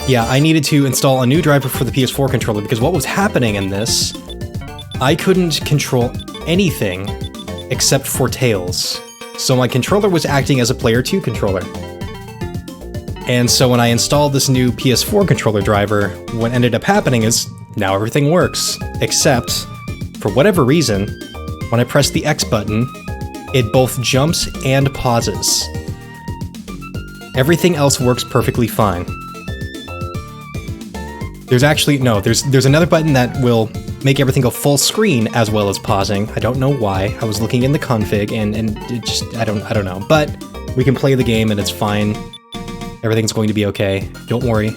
Yeah, I needed to install a new driver for the PS4 controller because what was happening in this, I couldn't control anything except for Tails. So my controller was acting as a Player 2 controller. And so when I installed this new PS4 controller driver, what ended up happening is now everything works, except for whatever reason, when I press the X button, it both jumps and pauses. Everything else works perfectly fine. There's actually, no, there's another button that will make everything go full screen as well as pausing. I don't know why. I was looking in the config and it just, I don't know. But we can play the game and it's fine. Everything's going to be okay. Don't worry.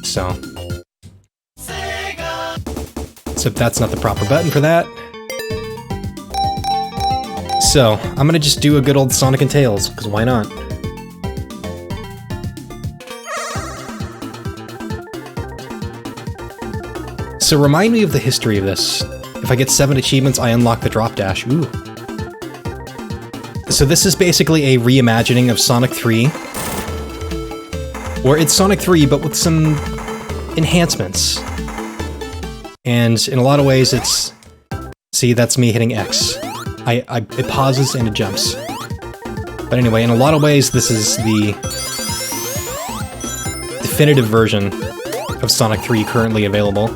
So. Except that's not the proper button for that. So, I'm gonna just do a good old Sonic and Tails, because why not? So remind me of the history of this. If I get 7 achievements, I unlock the drop dash. Ooh. So this is basically a reimagining of Sonic 3. Or it's Sonic 3, but with some enhancements. And in a lot of ways it's... See, that's me hitting X. It pauses and it jumps. But anyway, in a lot of ways this is the definitive version of Sonic 3 currently available.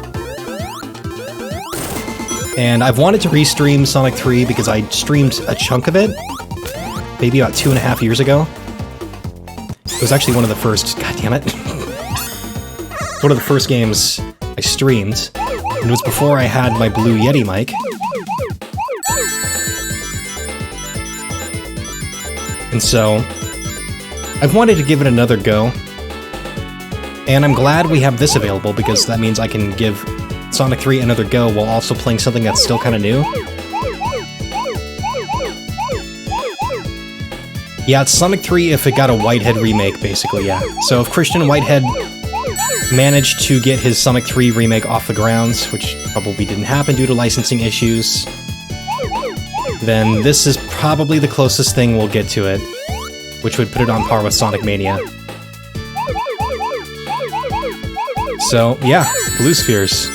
And I've wanted to restream Sonic 3 because I streamed a chunk of it, maybe about 2.5 years ago. It was actually one of the first, god damn it, one of the first games I streamed, and it was before I had my Blue Yeti mic. And so, I've wanted to give it another go, and I'm glad we have this available because that means I can give Sonic 3 another go while also playing something that's still kind of new. Yeah, it's Sonic 3 if it got a Whitehead remake, basically, yeah. So if Christian Whitehead managed to get his Sonic 3 remake off the grounds, which probably didn't happen due to licensing issues, then this is probably the closest thing we'll get to it, which would put it on par with Sonic Mania. So, yeah, Blue Spheres.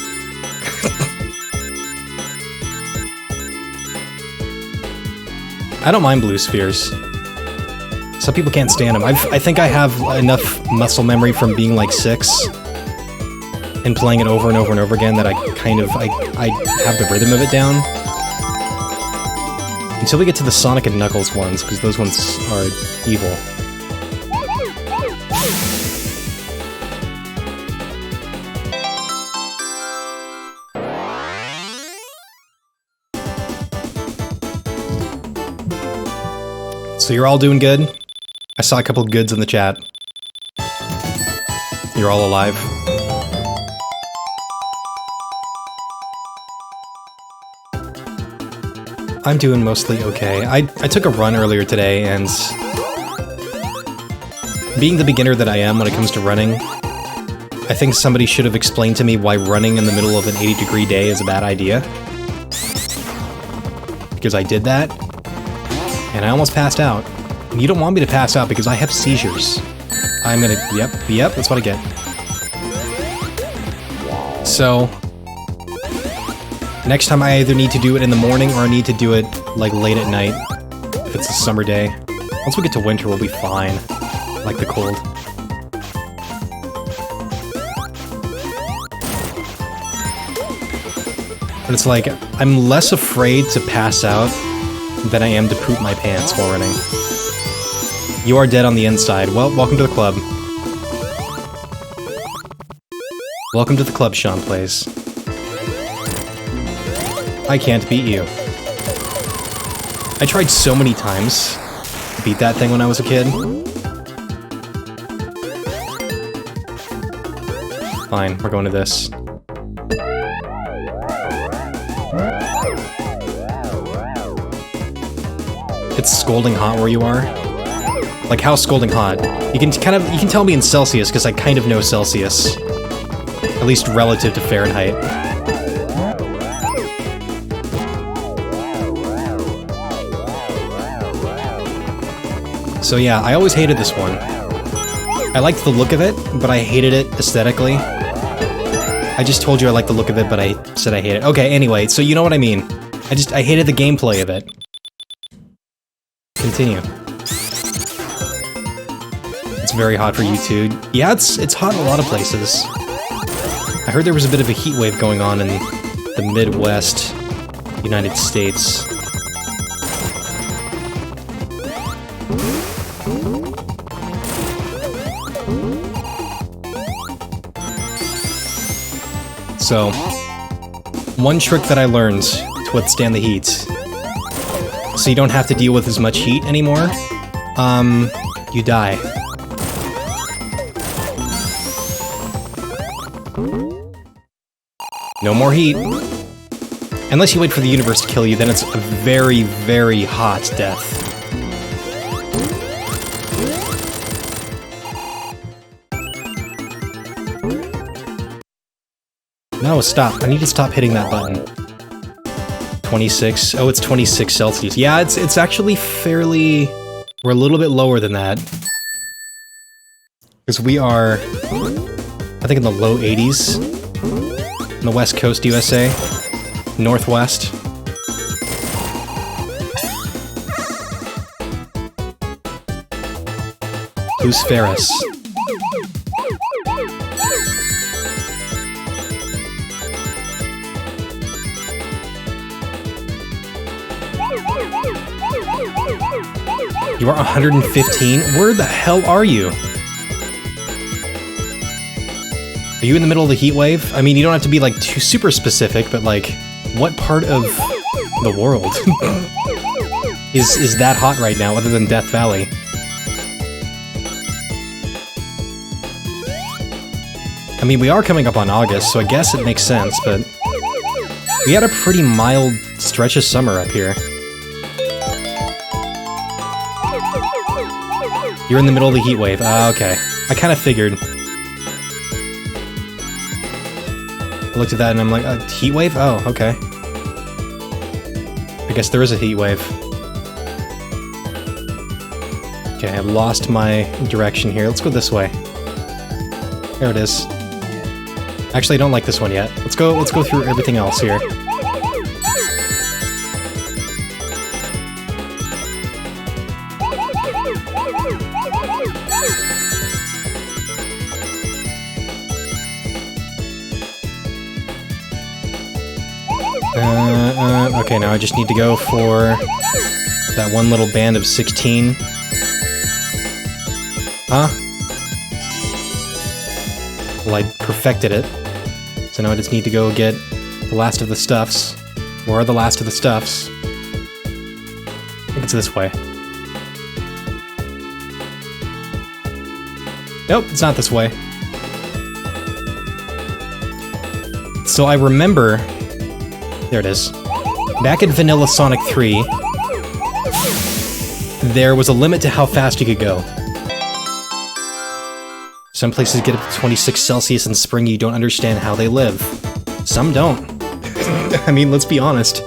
I don't mind Blue Spheres. Some people can't stand them. I think I have enough muscle memory from being like 6 and playing it over and over and over again that I have the rhythm of it down. Until we get to the Sonic and Knuckles ones, because those ones are evil. So you're all doing good? I saw a couple of goods in the chat. You're all alive? I'm doing mostly okay. I took a run earlier today, and being the beginner that I am when it comes to running, I think somebody should have explained to me why running in the middle of an 80-degree day is a bad idea. Because I did that, and I almost passed out. And you don't want me to pass out because I have seizures. I'm gonna... Yep, that's what I get. So... next time I either need to do it in the morning or I need to do it, like, late at night. If it's a summer day. Once we get to winter, we'll be fine. I like the cold. But it's like, I'm less afraid to pass out than I am to poop my pants while running. You are dead on the inside. Well, welcome to the club. Welcome to the club, Sean Plays. I can't beat you. I tried so many times to beat that thing when I was a kid. Fine, we're going to this. It's scalding hot where you are. Like, how scalding hot? You can tell me in Celsius, because I kind of know Celsius. At least relative to Fahrenheit. So yeah, I always hated this one. I liked the look of it, but I hated it aesthetically. I just told you I liked the look of it, but I said I hate it. Okay, anyway, so you know what I mean. I hated the gameplay of it. Continue. It's very hot for you too. Yeah, it's hot in a lot of places. I heard there was a bit of a heat wave going on in the Midwest United States. So, one trick that I learned to withstand the heat, so you don't have to deal with as much heat anymore, you die. No more heat. Unless you wait for the universe to kill you, then it's a very, very hot death. No, stop. I need to stop hitting that button. 26. Oh, it's 26 Celsius. Yeah, it's actually fairly... We're a little bit lower than that. Because we are, I think, in the low 80s. On the West Coast, USA. Northwest. Who's Ferris? You are 115? Where the hell are you? Are you in the middle of the heat wave? I mean, you don't have to be, like, too super specific, but, like, what part of the world is that hot right now, other than Death Valley? I mean, we are coming up on August, so I guess it makes sense, but we had a pretty mild stretch of summer up here. You're in the middle of the heat wave. Ah, okay. I kind of figured. I looked at that and I'm like, heat wave? Oh, okay. I guess there is a heat wave. Okay, I lost my direction here. Let's go this way. There it is. Actually, I don't like this one yet. Let's go through everything else here. Okay, now I just need to go for that one little band of 16. Huh? Well, I perfected it. So now I just need to go get the last of the stuffs. Where are the last of the stuffs? I think it's this way. Nope, it's not this way. So I remember... There it is. Back in Vanilla Sonic 3, there was a limit to how fast you could go. Some places get up to 26 Celsius in spring, you don't understand how they live. Some don't. I mean, let's be honest.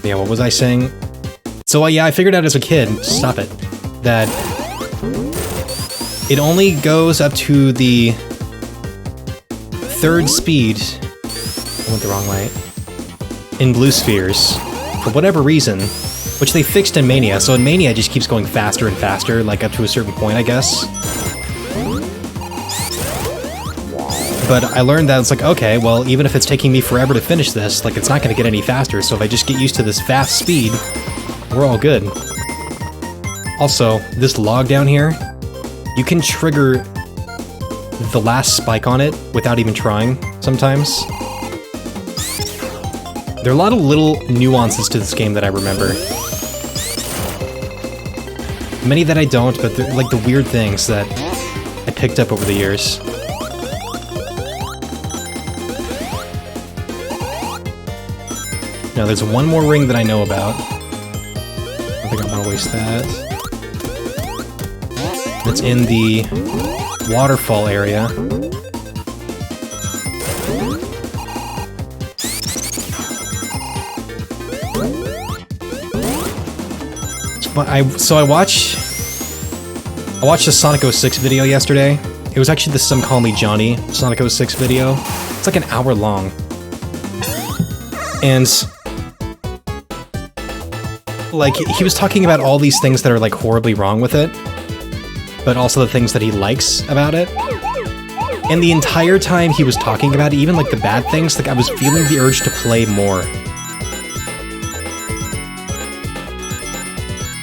Yeah, what was I saying? So, yeah, I figured out as a kid, stop it, that it only goes up to the third speed. I went the wrong way. In blue spheres, for whatever reason, which they fixed in Mania, so in Mania it just keeps going faster and faster, like up to a certain point, I guess. But I learned that it's like, okay, well, even if it's taking me forever to finish this, like, it's not gonna get any faster, so if I just get used to this fast speed, we're all good. Also, this log down here, you can trigger the last spike on it without even trying, sometimes. There are a lot of little nuances to this game that I remember. Many that I don't, but they're like the weird things that I picked up over the years. Now, there's one more ring that I know about. I don't think I'm gonna waste that. It's in the waterfall area. I watched a Sonic 06 video yesterday. It was actually the Some Call Me Johnny Sonic 06 video. It's like an hour long. And like, he was talking about all these things that are like horribly wrong with it, but also the things that he likes about it. And the entire time he was talking about it, even like the bad things, like I was feeling the urge to play more.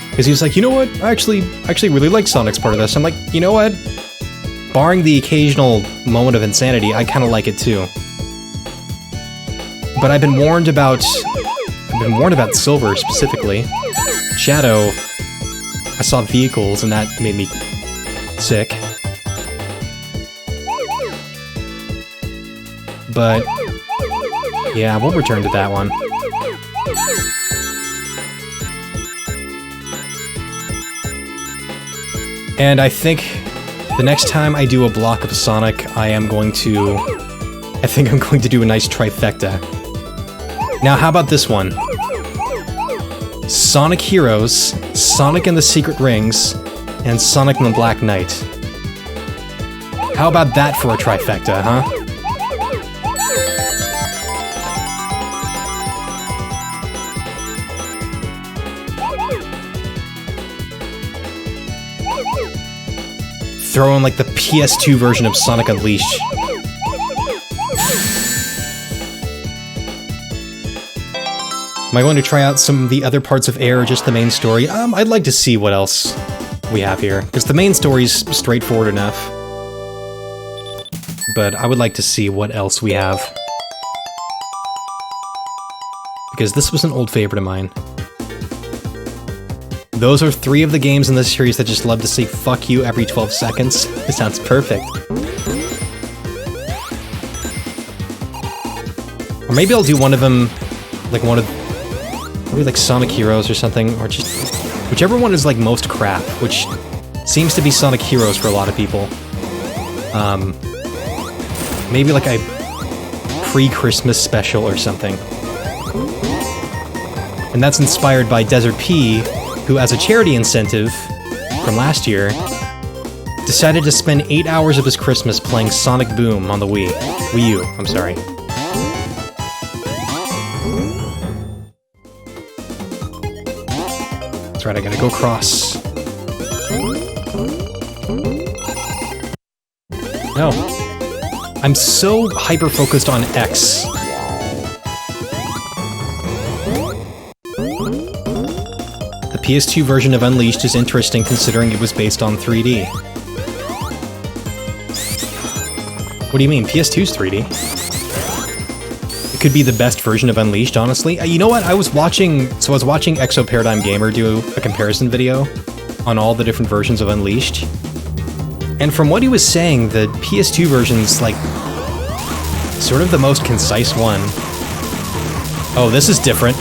Because he was like, you know what, I actually really like Sonic's part of this. I'm like, you know what? Barring the occasional moment of insanity, I kind of like it too. But I've been warned about Silver specifically. Shadow, I saw vehicles and that made me sick. But yeah, we'll return to that one. And I think the next time I do a block of Sonic, I think I'm going to do a nice trifecta. Now, how about this one? Sonic Heroes, Sonic and the Secret Rings, and Sonic and the Black Knight. How about that for a trifecta, huh? Throw in like the PS2 version of Sonic Unleashed. Am I going to try out some of the other parts of A.I.R or just the main story? I'd like to see what else we have here, because the main story's straightforward enough. But I would like to see what else we have. Because this was an old favorite of mine. Those are 3 of the games in this series that just love to say fuck you every 12 seconds. It sounds perfect. Or maybe I'll do one of them, like maybe like Sonic Heroes or something, or just whichever one is like most crap, which seems to be Sonic Heroes for a lot of people. Maybe like a pre-Christmas special or something. And that's inspired by Desert P, who, as a charity incentive from last year, decided to spend 8 hours of his Christmas playing Sonic Boom on the Wii U, I'm sorry. That's right, I gotta go cross. No. I'm so hyper-focused on X. The PS2 version of Unleashed is interesting considering it was based on 3D. What do you mean? PS2's 3D? It could be the best version of Unleashed, honestly. You know what? I was watching Exo Paradigm Gamer do a comparison video on all the different versions of Unleashed. And from what he was saying, the PS2 version's like sort of the most concise one. Oh, this is different.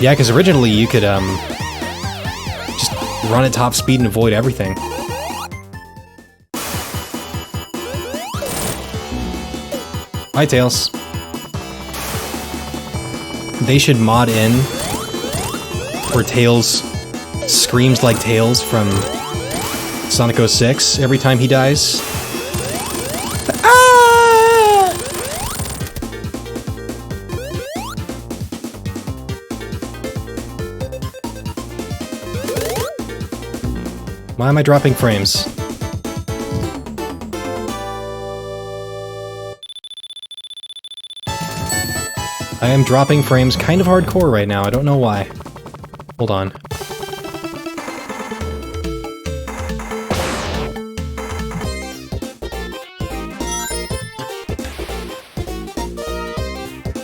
Yeah, because originally you could, just run at top speed and avoid everything. Hi, Tails. They should mod in where Tails screams like Tails from Sonic 06 every time he dies. Why am I dropping frames? I am dropping frames kind of hardcore right now, I don't know why. Hold on.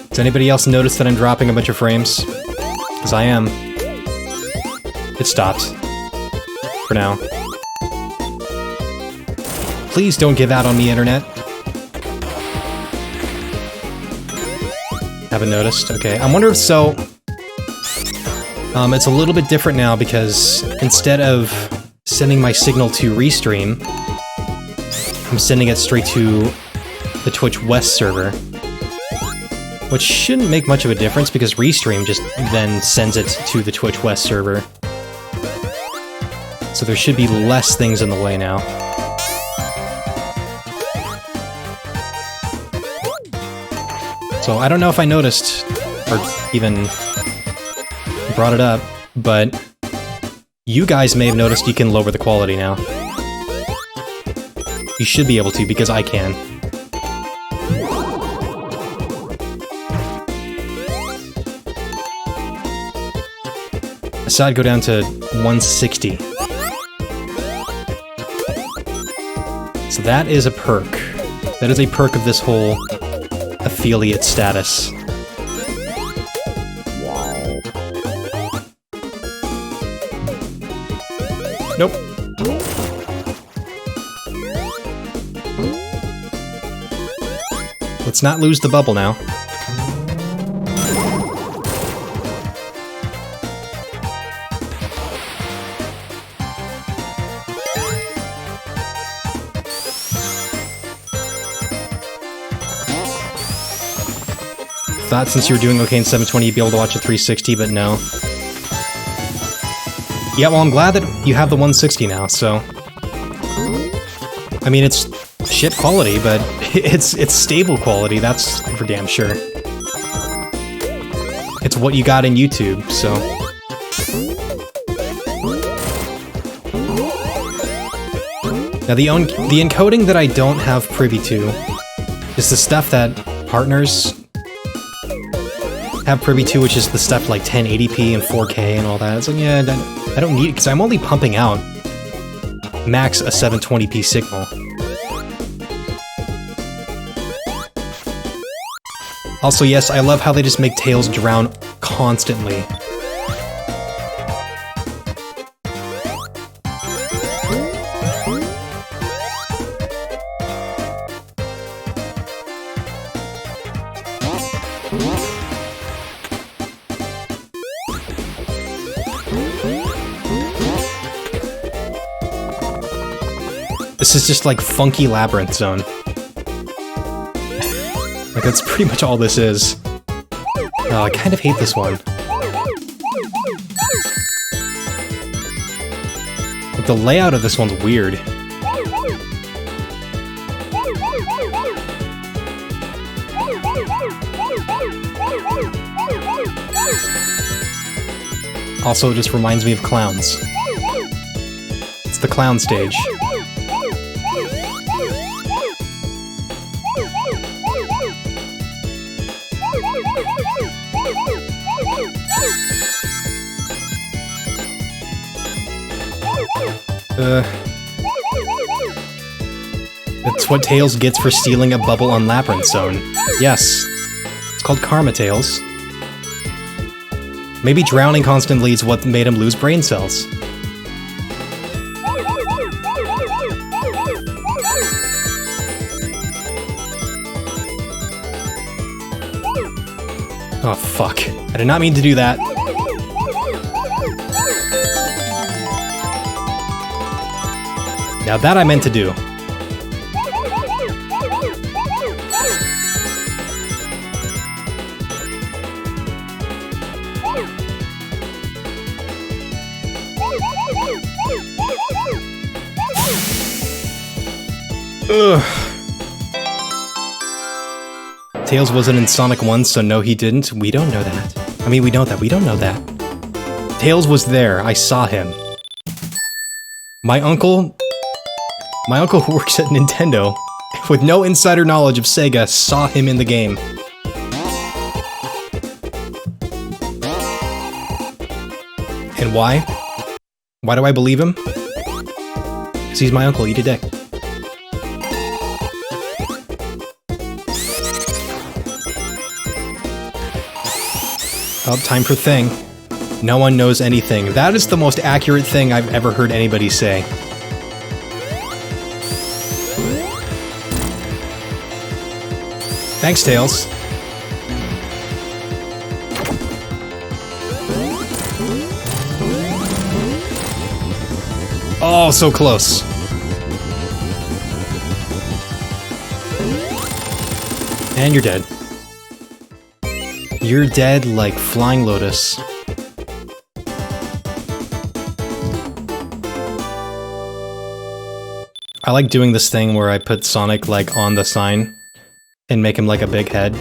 Does anybody else notice that I'm dropping a bunch of frames? Because I am. It stopped. For now. Please don't give out on me, internet. Haven't noticed? Okay, I wonder if so... it's a little bit different now because instead of sending my signal to Restream, I'm sending it straight to the Twitch West server. Which shouldn't make much of a difference because Restream just then sends it to the Twitch West server. So there should be less things in the way now. So I don't know if I noticed, or even brought it up, but you guys may have noticed you can lower the quality now. You should be able to, because I can. So I'd go down to 160. So that is a perk. That is a perk of this whole affiliate status. Nope. Let's not lose the bubble now. Thought since you were doing okay in 720 you'd be able to watch a 360, but no. Yeah, well, I'm glad that you have the 160 now, so... I mean, it's shit quality, but it's stable quality, that's for damn sure. It's what you got in YouTube, so... Now, the encoding that I don't have privy to is the stuff that partners have privy to, which is the stuff like 1080p and 4K and all that. It's like, yeah, I don't need it, because I'm only pumping out max a 720p signal. Also, yes, I love how they just make Tails drown constantly. This is just like funky labyrinth zone. Like, that's pretty much all this is. Oh, I kind of hate this one. Like, the layout of this one's weird. Also, it just reminds me of clowns. It's the clown stage. That's what Tails gets for stealing a bubble on Labyrinth Zone. Yes. It's called Karma, Tails. Maybe drowning constantly is what made him lose brain cells. Oh, fuck. I did not mean to do that. Now that I meant to do. Ugh. Tails wasn't in Sonic 1, so no he didn't. We don't know that. I mean, we know that. We don't know that. Tails was there. I saw him. My uncle who works at Nintendo, with no insider knowledge of Sega, saw him in the game. And why? Why do I believe him? Because he's my uncle, eat a dick. Oh, time for thing. No one knows anything. That is the most accurate thing I've ever heard anybody say. Thanks, Tails. Oh, so close. And you're dead. You're dead like Flying Lotus. I like doing this thing where I put Sonic, like, on the sign and make him like a big head.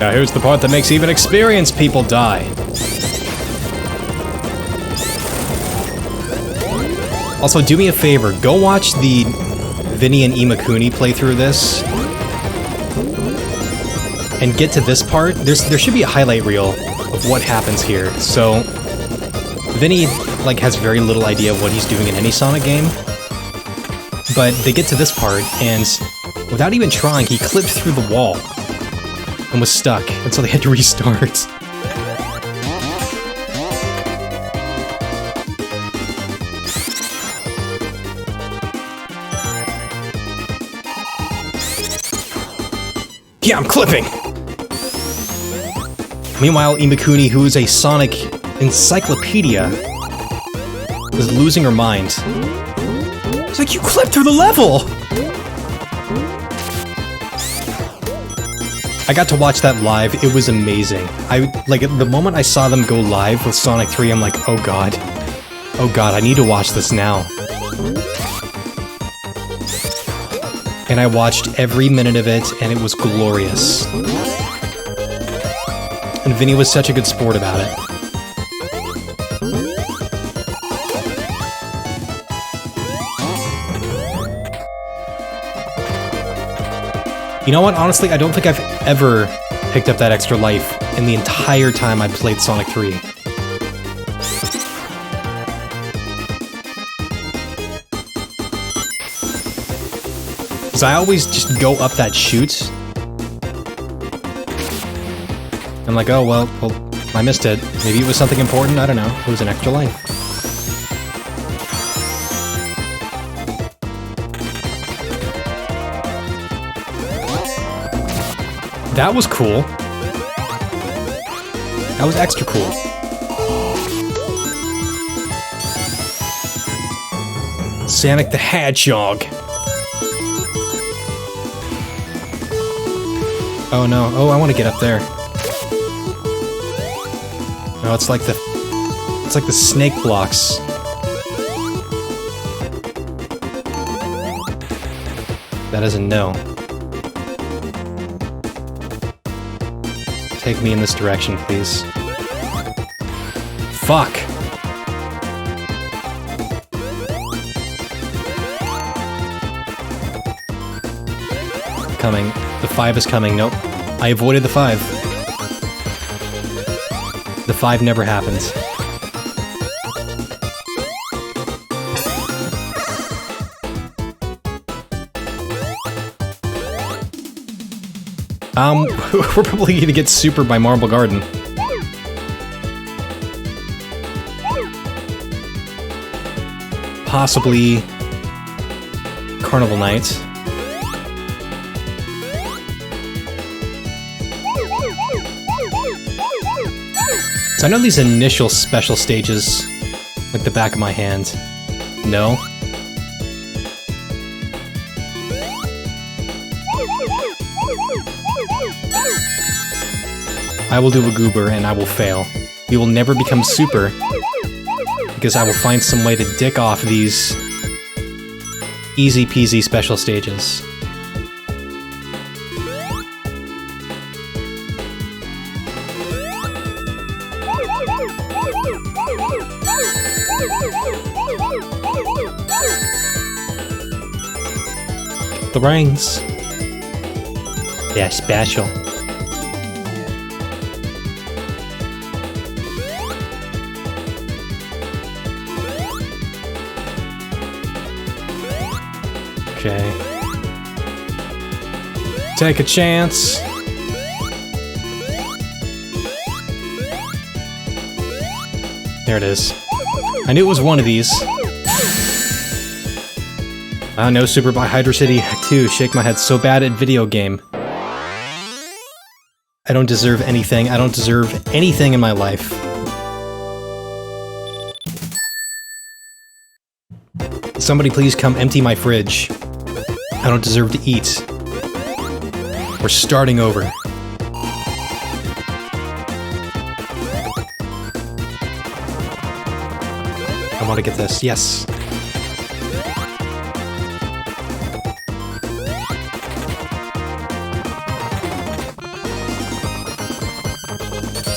Now here's the part that makes even experienced people die. Also, do me a favor, go watch the Vinny and Imakuni playthrough of this. And get to this part. There should be a highlight reel of what happens here. So, Vinny, like, has very little idea of what he's doing in any Sonic game. But they get to this part, and without even trying, he clipped through the wall. And was stuck, and so they had to restart. Yeah, I'm clipping! Meanwhile, Imakuni, who is a Sonic encyclopedia, is losing her mind. It's like, you clipped through the level! I got to watch that live, it was amazing. Like, the moment I saw them go live with Sonic 3, I'm like, oh god. Oh god, I need to watch this now. And I watched every minute of it, and it was glorious. And Vinny was such a good sport about it. You know what? Honestly, I don't think I've ever picked up that extra life in the entire time I played Sonic 3. Because I always just go up that chute. I'm like, oh, well, I missed it. Maybe it was something important, I don't know. It was an extra life. That was cool. That was extra cool. Seanic the Hedgehog. Oh no, oh, I want to get up there. No, it's like the snake blocks. That is a no. Take me in this direction, please. Fuck! Coming. The 5 is coming. Nope. I avoided the 5. The 5 never happens. We're probably gonna get supered by Marble Garden. Possibly Carnival Night. So I know these initial special stages, like the back of my hand. No? I will do a goober and I will fail. We will never become super, because I will find some way to dick off these easy peasy special stages. The rings. They're special. Okay. Take a chance. There it is. I knew it was one of these. No Super by Hydro City 2. Shake my head. So bad at video game. I don't deserve anything. I don't deserve anything in my life. Somebody please come empty my fridge. I don't deserve to eat. We're starting over. I want to get this. Yes.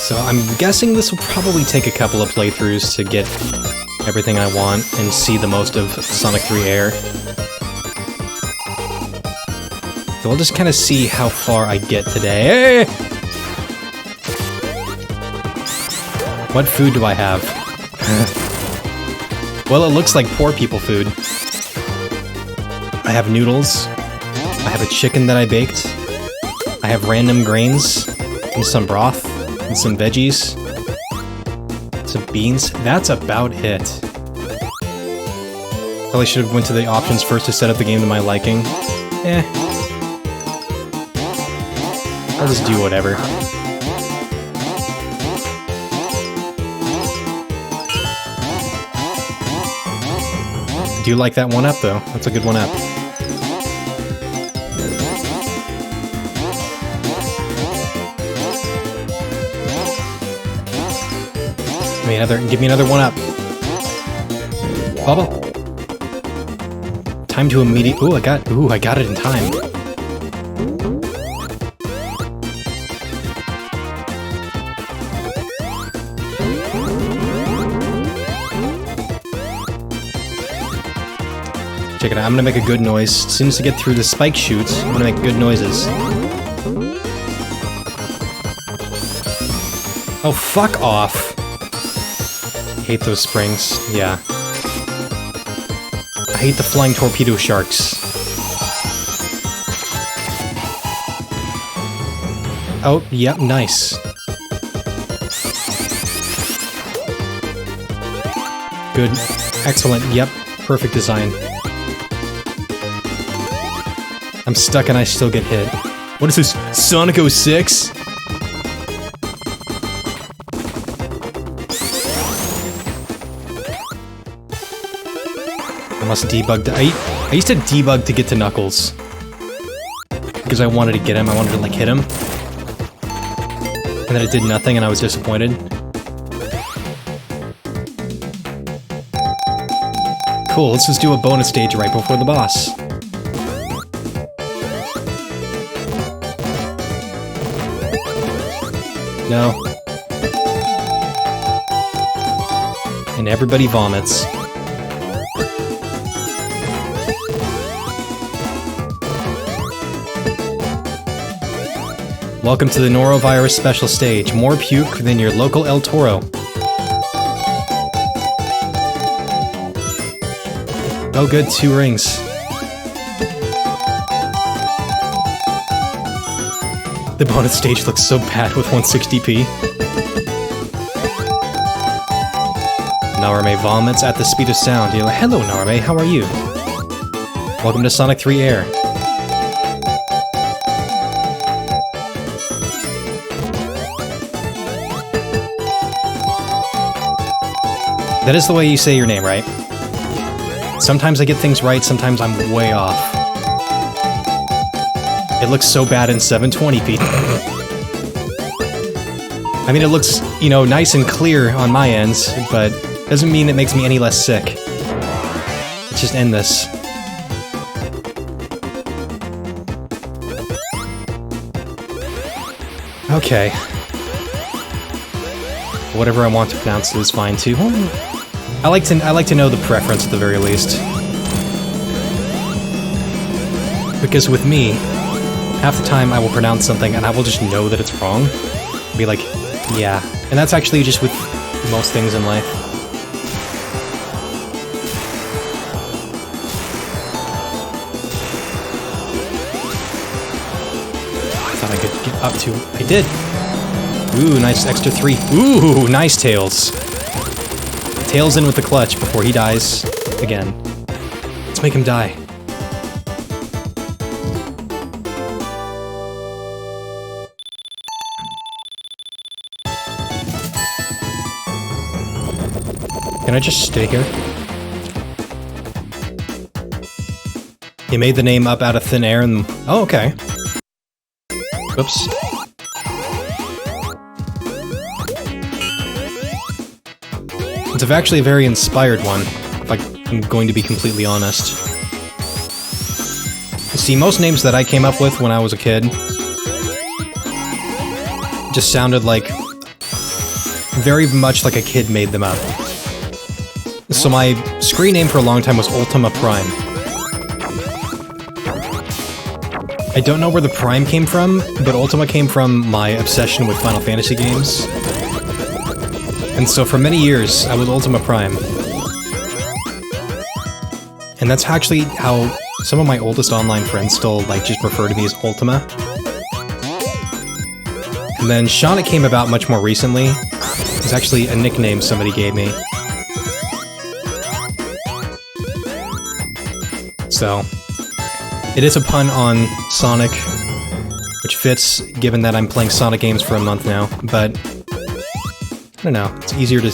So I'm guessing this will probably take a couple of playthroughs to get everything I want and see the most of Sonic 3 A.I.R. So I'll just kind of see how far I get today. Hey! What food do I have? Well, it looks like poor people food. I have noodles. I have a chicken that I baked. I have random grains and some broth. And some veggies. Some beans. That's about it. Probably should have went to the options first to set up the game to my liking. Eh. I'll just do whatever. I do like that 1-up though. That's a good 1-up. Give me another 1-up. Bubble. Time to immediate. Ooh, I got it in time. Check it out. I'm gonna make a good noise. As soon as I get through the spike chutes, I'm gonna make good noises. Oh, fuck off. Hate those springs, yeah. I hate the flying torpedo sharks. Oh, yep, nice. Good, excellent, yep, perfect design. I'm stuck and I still get hit. What is this, Sonic 06? I must debug. I used to debug to get to Knuckles. Because I wanted to get him, I wanted to like hit him. And then it did nothing and I was disappointed. Cool, let's just do a bonus stage right before the boss. No. And everybody vomits. Welcome to the Norovirus special stage. More puke than your local El Toro. Oh good, 2 rings. The bonus stage looks so bad with 160p. Narame vomits at the speed of sound. You're like, hello Narame, how are you? Welcome to Sonic 3 A.I.R. That is the way you say your name, right? Sometimes I get things right, sometimes I'm way off. It looks so bad in 720p. I mean, it looks, you know, nice and clear on my end, but doesn't mean it makes me any less sick. Let's just end this. Okay. Whatever I want to pronounce it is fine too. I like to know the preference at the very least. Because with me, half the time I will pronounce something and I will just know that it's wrong. Be like, yeah. And that's actually just with most things in life. I thought I could get up to... I did! Ooh, nice extra 3. Ooh, nice Tails. Tails in with the clutch before he dies again. Let's make him die. Can I just stay here? He made the name up out of thin air and... Oh, okay. Whoops. It's actually a very inspired one, if I'm going to be completely honest. See, most names that I came up with when I was a kid just sounded like... very much like a kid made them up. So my screen name for a long time was Ultima Prime. I don't know where the Prime came from, but Ultima came from my obsession with Final Fantasy games. And so for many years, I was Ultima Prime. And that's actually how some of my oldest online friends still, like, just refer to me as Ultima. And then Seanic came about much more recently. It's actually a nickname somebody gave me. So, it is a pun on Sonic, which fits given that I'm playing Sonic games for a month now, but I don't know, it's easier to...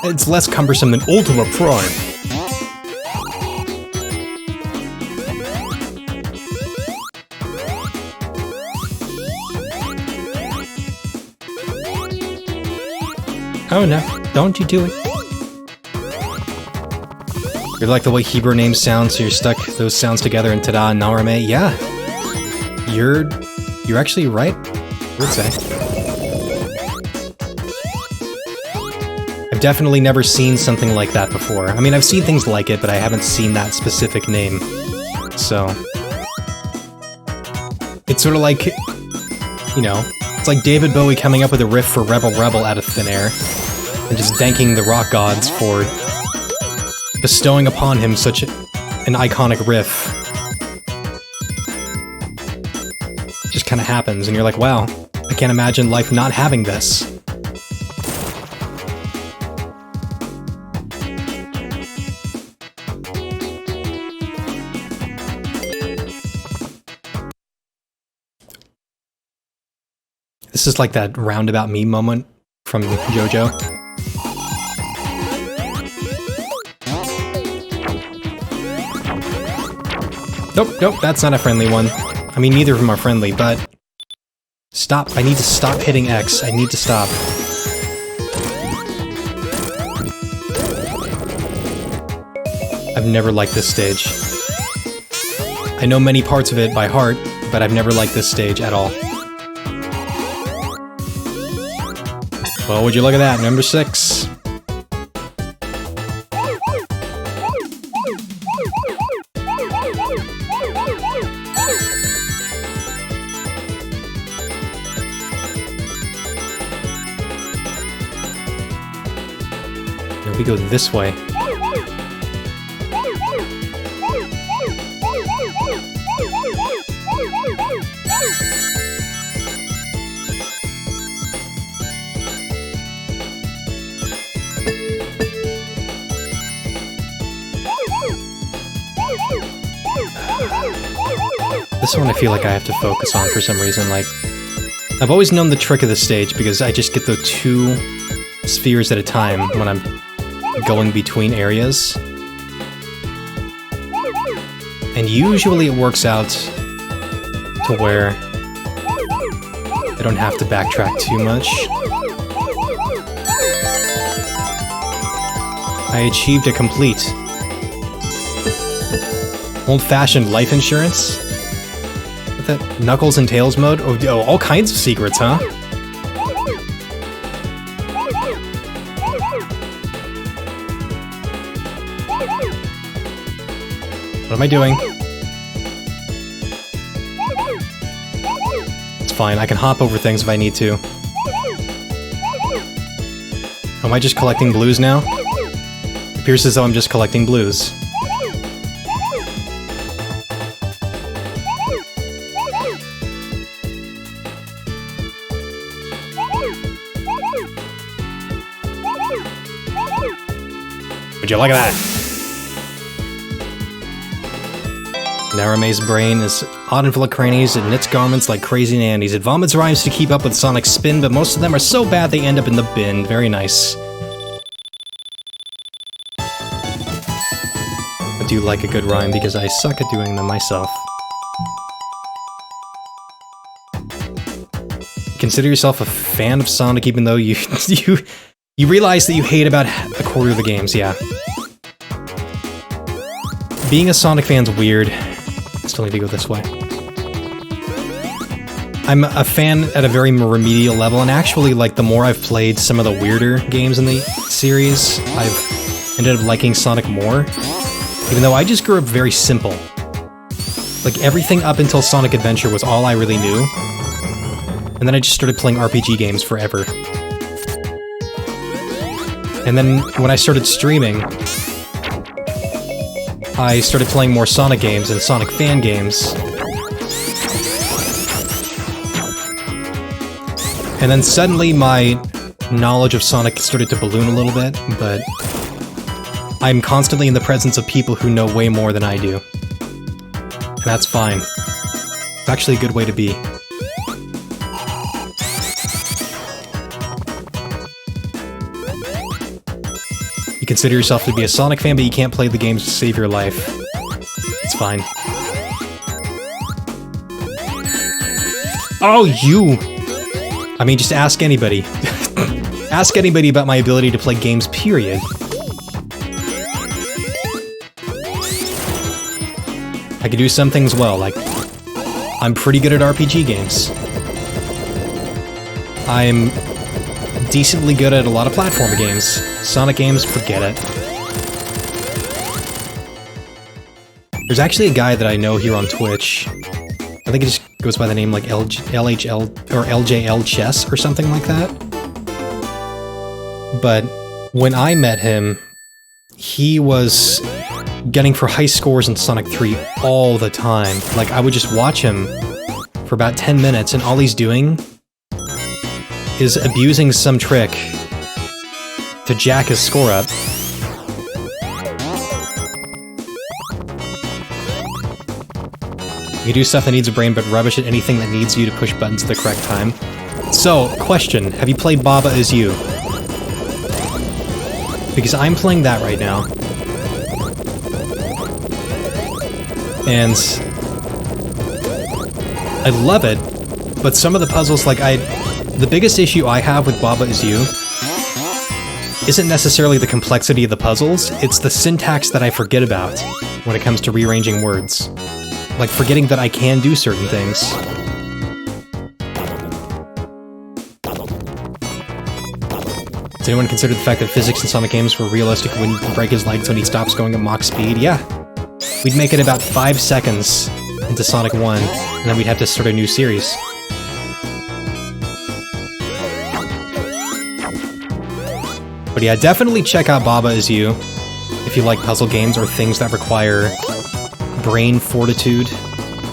it's less cumbersome than Ultima Prime. Oh no, don't you do it. You like the way Hebrew names sound, so you're stuck those sounds together in Tada and Naorame? Yeah. You're actually right, I would say. I've definitely never seen something like that before. I mean, I've seen things like it, but I haven't seen that specific name. So... it's sort of like, you know, it's like David Bowie coming up with a riff for Rebel Rebel out of thin air, and just thanking the rock gods for bestowing upon him such an iconic riff. It just kind of happens, and you're like, wow, I can't imagine life not having this. This is like that roundabout meme moment from JoJo. Nope, that's not a friendly one. I mean, neither of them are friendly, but... stop, I need to stop hitting X. I need to stop. I've never liked this stage. I know many parts of it by heart, but I've never liked this stage at all. Well, would you look at that, number 6. Here we go this way. This one I feel like I have to focus on for some reason, like... I've always known the trick of this stage because I just get the 2 spheres at a time when I'm going between areas. And usually it works out to where I don't have to backtrack too much. I achieved a complete old-fashioned life insurance? With that Knuckles and Tails mode? Oh, all kinds of secrets, huh? What am I doing? It's fine, I can hop over things if I need to. Am I just collecting blues now? It appears as though I'm just collecting blues. Would you look at that? Narame's brain is odd and full of crannies, it knits garments like crazy nannies. It vomits rhymes to keep up with Sonic's spin, but most of them are so bad they end up in the bin. Very nice. do like a good rhyme because I suck at doing them myself. Consider yourself a fan of Sonic even though you realize that you hate about a quarter of the games, yeah. Being a Sonic fan's weird. Still need to go this way. I'm a fan at a very remedial level, and actually, like, the more I've played some of the weirder games in the series, I've ended up liking Sonic more. Even though I just grew up very simple. Like, everything up until Sonic Adventure was all I really knew. And then I just started playing RPG games forever. And then when I started streaming, I started playing more Sonic games and Sonic fan games. And then suddenly my knowledge of Sonic started to balloon a little bit, but I'm constantly in the presence of people who know way more than I do. And that's fine. It's actually a good way to be. You consider yourself to be a Sonic fan, but you can't play the games to save your life. It's fine. Oh, you! I mean, just ask anybody. Ask anybody about my ability to play games, period. I can do some things well, like, I'm pretty good at RPG games. I'm decently good at a lot of platform games. Sonic games, forget it. There's actually a guy that I know here on Twitch. I think it just goes by the name like LHL or LJL Chess or something like that. But when I met him, he was getting for high scores in Sonic 3 all the time. Like, I would just watch him for about 10 minutes and all he's doing is abusing some trick to jack his score up. You do stuff that needs a brain, but rubbish at anything that needs you to push buttons at the correct time. So, question, have you played Baba Is You? Because I'm playing that right now. And I love it, but some of the puzzles, like the biggest issue I have with Baba Is You isn't necessarily the complexity of the puzzles, it's the syntax that I forget about when it comes to rearranging words. Like forgetting that I can do certain things. Does anyone consider the fact that physics in Sonic games were realistic when he break his legs when he stops going at Mach speed? Yeah. We'd make it about 5 seconds into Sonic 1, and then we'd have to start a new series. But yeah, definitely check out Baba Is You if you like puzzle games or things that require brain fortitude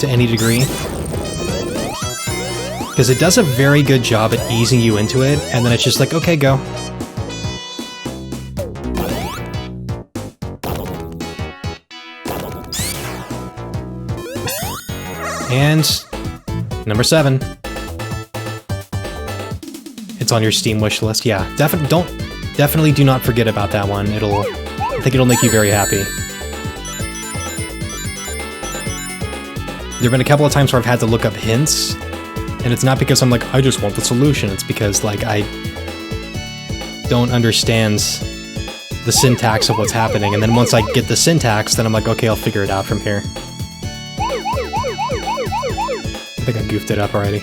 to any degree. Because it does a very good job at easing you into it, and then it's just like, okay, go. And number 7. It's on your Steam wish list. Yeah, definitely do not forget about that one. I think it'll make you very happy. There've been a couple of times where I've had to look up hints, and it's not because I'm like, I just want the solution. It's because, like, I don't understand the syntax of what's happening, and then once I get the syntax, then I'm like, okay, I'll figure it out from here. I think I goofed it up already.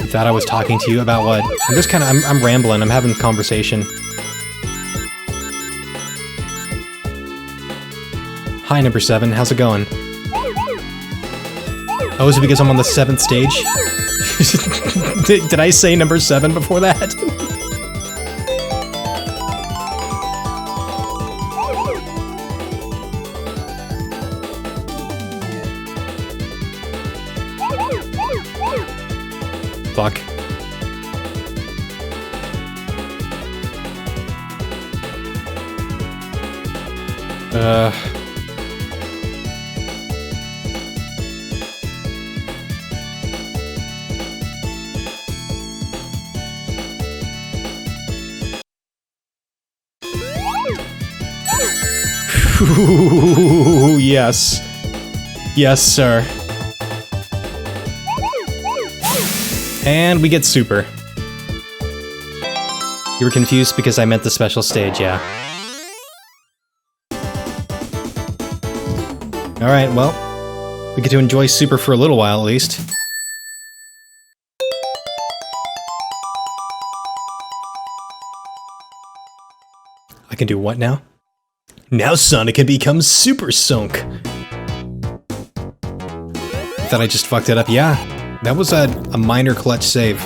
You thought I was talking to you about what? I'm just I'm rambling, I'm having a conversation. Hi, number 7, how's it going? Oh, is it because I'm on the 7th stage? Did I say number 7 before that? Fuck. Ooh, yes. Yes, sir. And we get super. You were confused because I meant the special stage, yeah. Alright, well, we get to enjoy super for a little while at least. I can do what now? Now Sonic can become Super Sunk! Thought I just fucked it up. Yeah, that was a minor clutch save.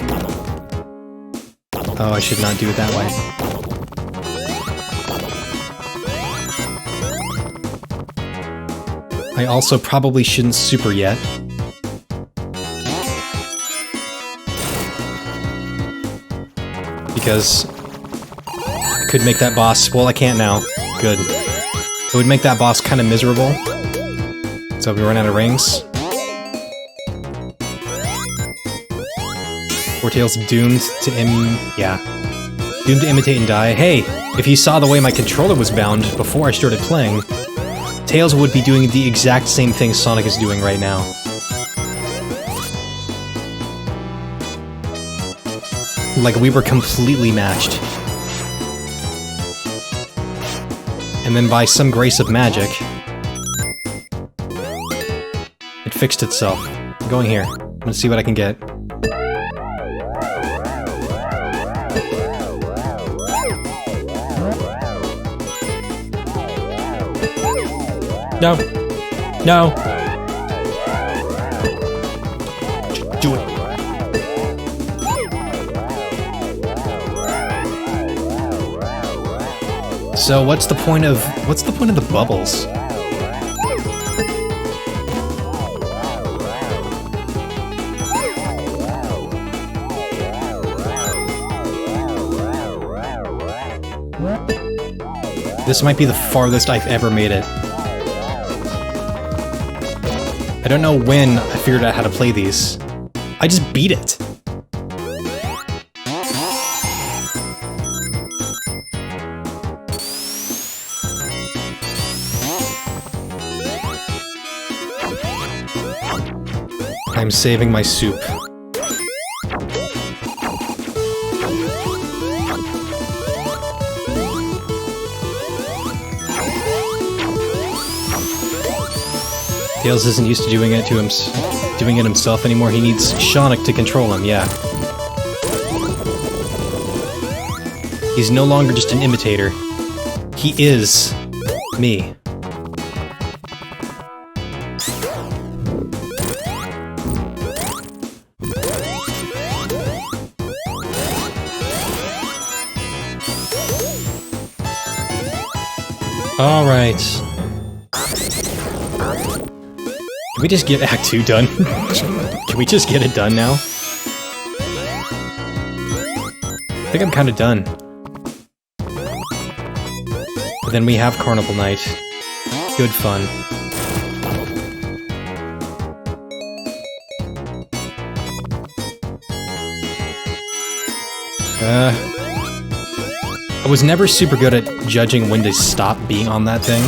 Oh, I should not do it that way. I also probably shouldn't super yet. Because I could make that boss... Well, I can't now. Good. It would make that boss kind of miserable. So we run out of rings. Tails doomed to doomed to imitate and die. Hey, if he saw the way my controller was bound before I started playing, Tails would be doing the exact same thing Sonic is doing right now. Like we were completely matched. And then by some grace of magic, it fixed itself. I'm going here. I'm gonna see what I can get. No. No. Do it. So what's the point of the bubbles? This might be the farthest I've ever made it. I don't know when I figured out how to play these. I just beat it. I'm saving my soup. Tails isn't used to doing it himself anymore. He needs Seanic to control him, yeah. He's no longer just an imitator. He is me. All right. Can we just get Act 2 done? Can we just get it done now? I think I'm kind of done. But then we have Carnival Night. Good fun. I was never super good at judging when to stop being on that thing.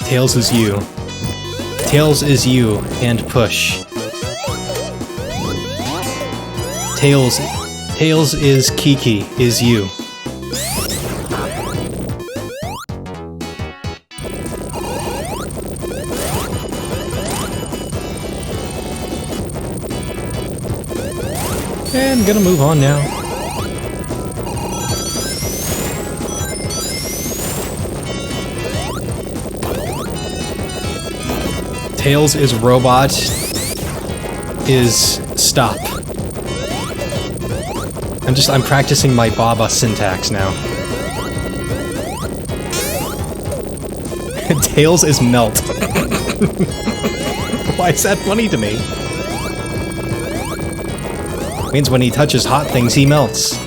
Tails is you. Tails is you, and push. Tails is Kiki, is you. And I'm gonna move on now. Tails is robot, is stop. I'm practicing my Baba syntax now. Tails is melt. Why is that funny to me? Means when he touches hot things, he melts.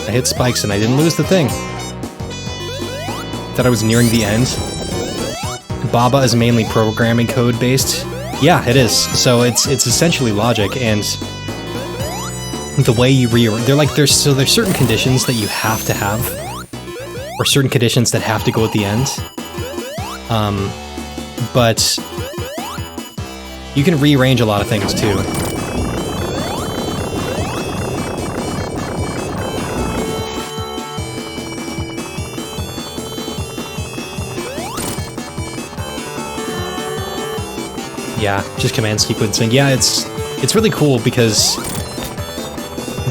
I hit spikes and I didn't lose the thing. Thought I was nearing the end. Baba is mainly programming code based. Yeah, it is. So it's essentially logic, and the way you there's certain conditions that you have to have, or certain conditions that have to go at the end. But you can rearrange a lot of things too. Yeah, just command sequencing. Yeah, it's really cool because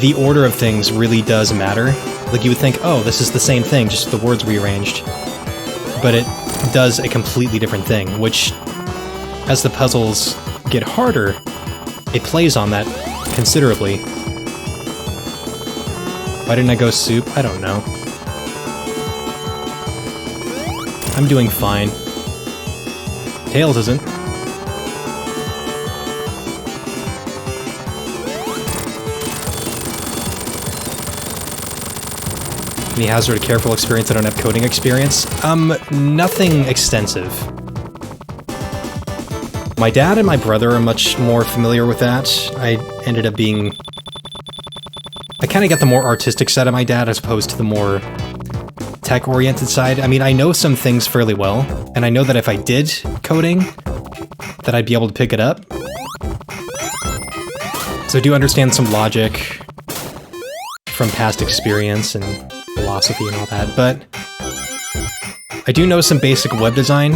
the order of things really does matter. Like, you would think, oh, this is the same thing, just the words rearranged. But it does a completely different thing, which, as the puzzles get harder, it plays on that considerably. Why didn't I go soup? I don't know. I'm doing fine. Tails isn't. Any hazard or careful experience? I don't have coding experience. Nothing extensive. My dad and my brother are much more familiar with that. I ended up being... I kind of got the more artistic side of my dad as opposed to the more tech-oriented side. I mean, I know some things fairly well, and I know that if I did coding, that I'd be able to pick it up. So I do understand some logic from past experience and philosophy and all that, but I do know some basic web design.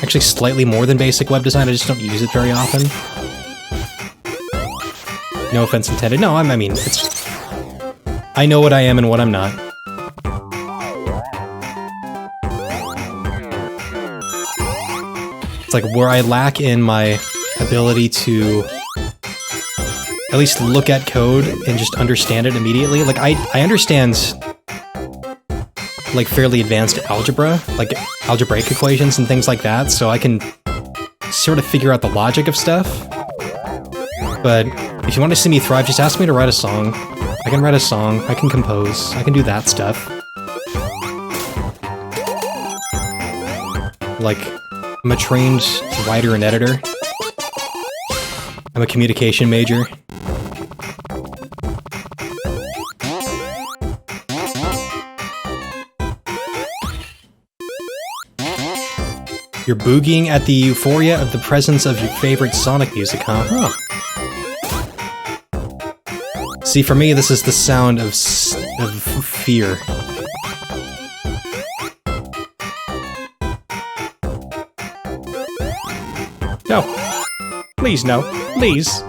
Actually, slightly more than basic web design, I just don't use it very often. No offense intended. No, I mean, it's... I know what I am and what I'm not. It's like where I lack in my ability to at least look at code and just understand it immediately. Like, I understand, like, fairly advanced algebra, like algebraic equations and things like that, so I can sort of figure out the logic of stuff. But if you want to see me thrive, just ask me to write a song. I can write a song, I can compose, I can do that stuff. Like, I'm a trained writer and editor. I'm a communication major. You're boogieing at the euphoria of the presence of your favorite Sonic music, huh? Huh. See, for me, this is the sound of fear. No. Please, no. Please.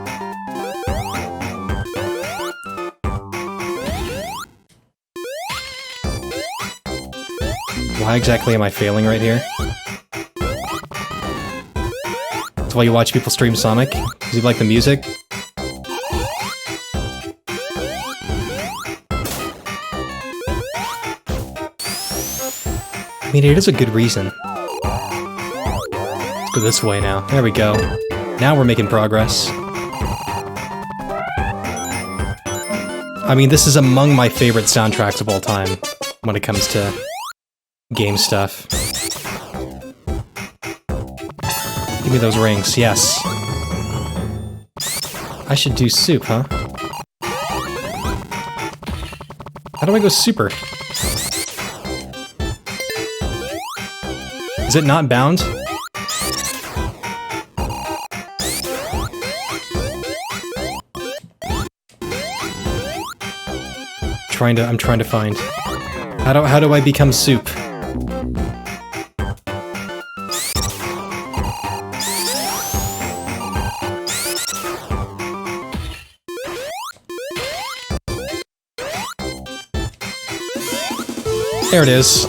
Why exactly am I failing right here? That's why you watch people stream Sonic? Because you like the music? I mean, it is a good reason. Let's go this way now. There we go. Now we're making progress. I mean, this is among my favorite soundtracks of all time when it comes to game stuff. Give me those rings, yes. I should do soup, huh? How do I go super? Is it not bound? I'm trying to find. How do I become soup? There it is.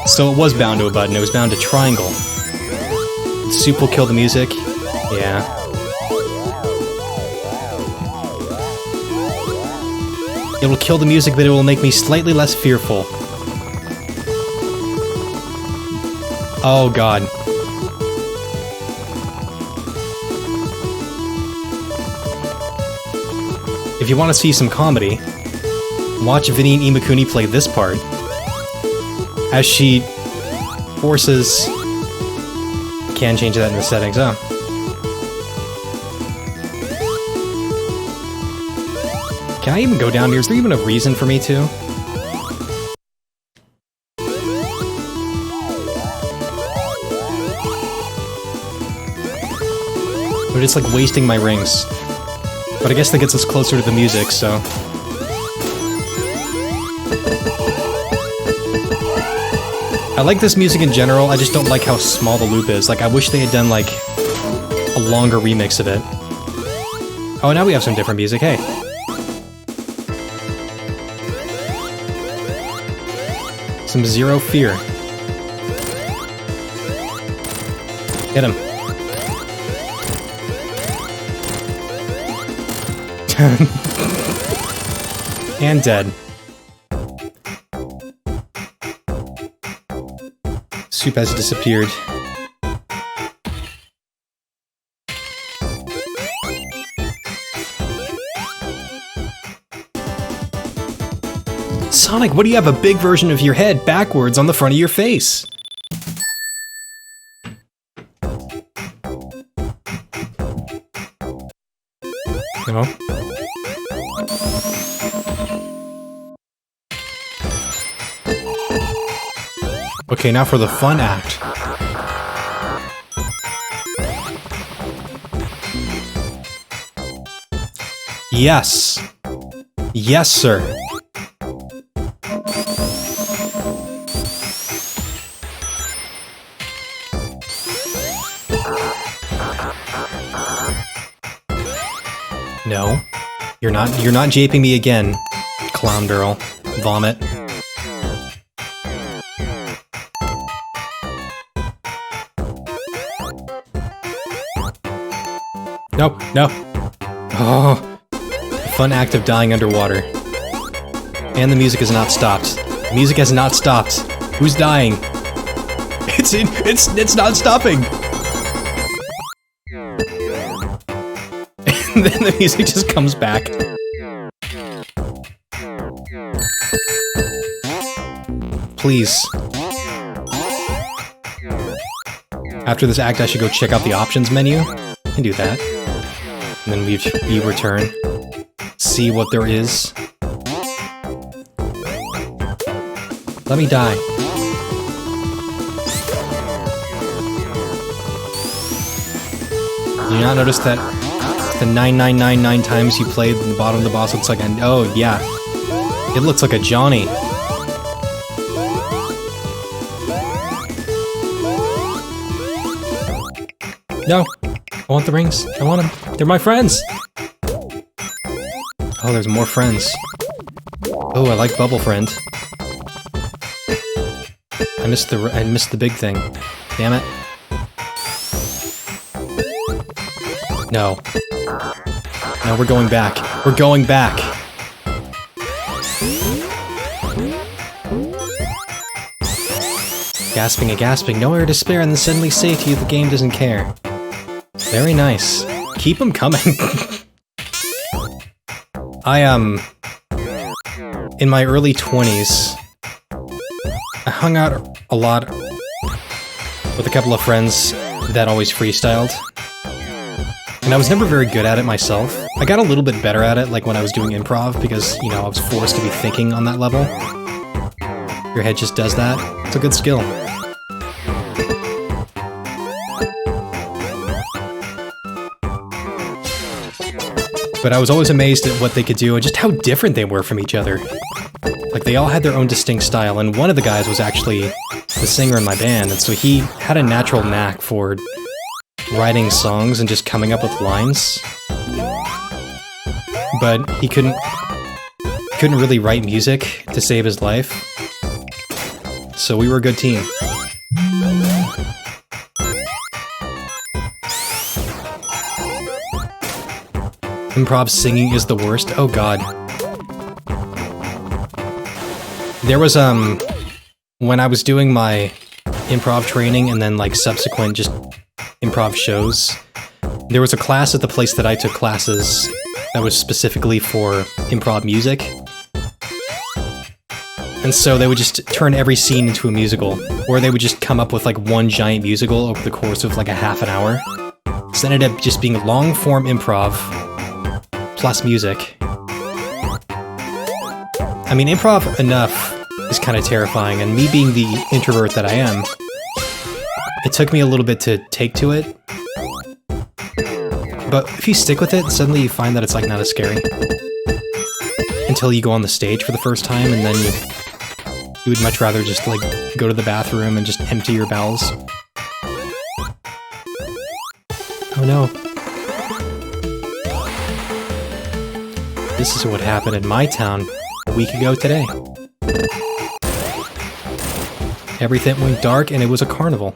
So it was bound to a button, it was bound to triangle. Soup will kill the music. Yeah. It will kill the music, but it will make me slightly less fearful. Oh god. If you want to see some comedy, watch Vinny and Imakuni play this part as she forces can change that in the settings, oh. Can I even go down here? Is there even a reason for me to? But it's like wasting my rings. But I guess that gets us closer to the music, so... I like this music in general, I just don't like how small the loop is. Like, I wish they had done, like, a longer remix of it. Oh, now we have some different music, hey. Some Zero Fear. Hit him. And dead. Soup has disappeared. Sonic, what do you have a big version of your head backwards on the front of your face? No. Okay, now for the fun act. Yes. Yes, sir. No. You're not japing me again, clown girl. Vomit. No, no. Oh. Fun act of dying underwater. And the music has not stopped. The music has not stopped. Who's dying? It's not stopping. And then the music just comes back. Please. After this act, I should go check out the options menu. I can do that. And then we return. See what there is. Let me die. Did you not notice that the 9999 times you played the bottom of the boss looks like an... Oh, yeah. It looks like a Johnny. No. I want the rings. I want them. They're my friends. Oh, there's more friends. Oh, I like Bubble Friend. I missed the big thing. Damn it. No. No, we're going back. We're going back. Gasping and gasping, nowhere to spare, and then suddenly say to you the game doesn't care. Very nice. Keep them coming. In my early 20s, I hung out a lot with a couple of friends that always freestyled. And I was never very good at it myself. I got a little bit better at it, like when I was doing improv, because, you know, I was forced to be thinking on that level. Your head just does that. It's a good skill. But I was always amazed at what they could do and just how different they were from each other. Like, they all had their own distinct style, and one of the guys was actually the singer in my band, and so he had a natural knack for writing songs and just coming up with lines. But he couldn't really write music to save his life. So we were a good team. Improv singing is the worst. Oh god. There was, when I was doing my improv training and then, like, subsequent just improv shows, there was a class at the place that I took classes that was specifically for improv music. And so they would just turn every scene into a musical, or they would just come up with like one giant musical over the course of like a half an hour. So it ended up just being long-form improv plus music. I mean, improv enough is kind of terrifying, and me being the introvert that I am, it took me a little bit to take to it. But if you stick with it, suddenly you find that it's like not as scary. Until you go on the stage for the first time, and then you would much rather just like go to the bathroom and just empty your bowels. Oh no. This is what happened in my town a week ago today. Everything went dark and it was a carnival.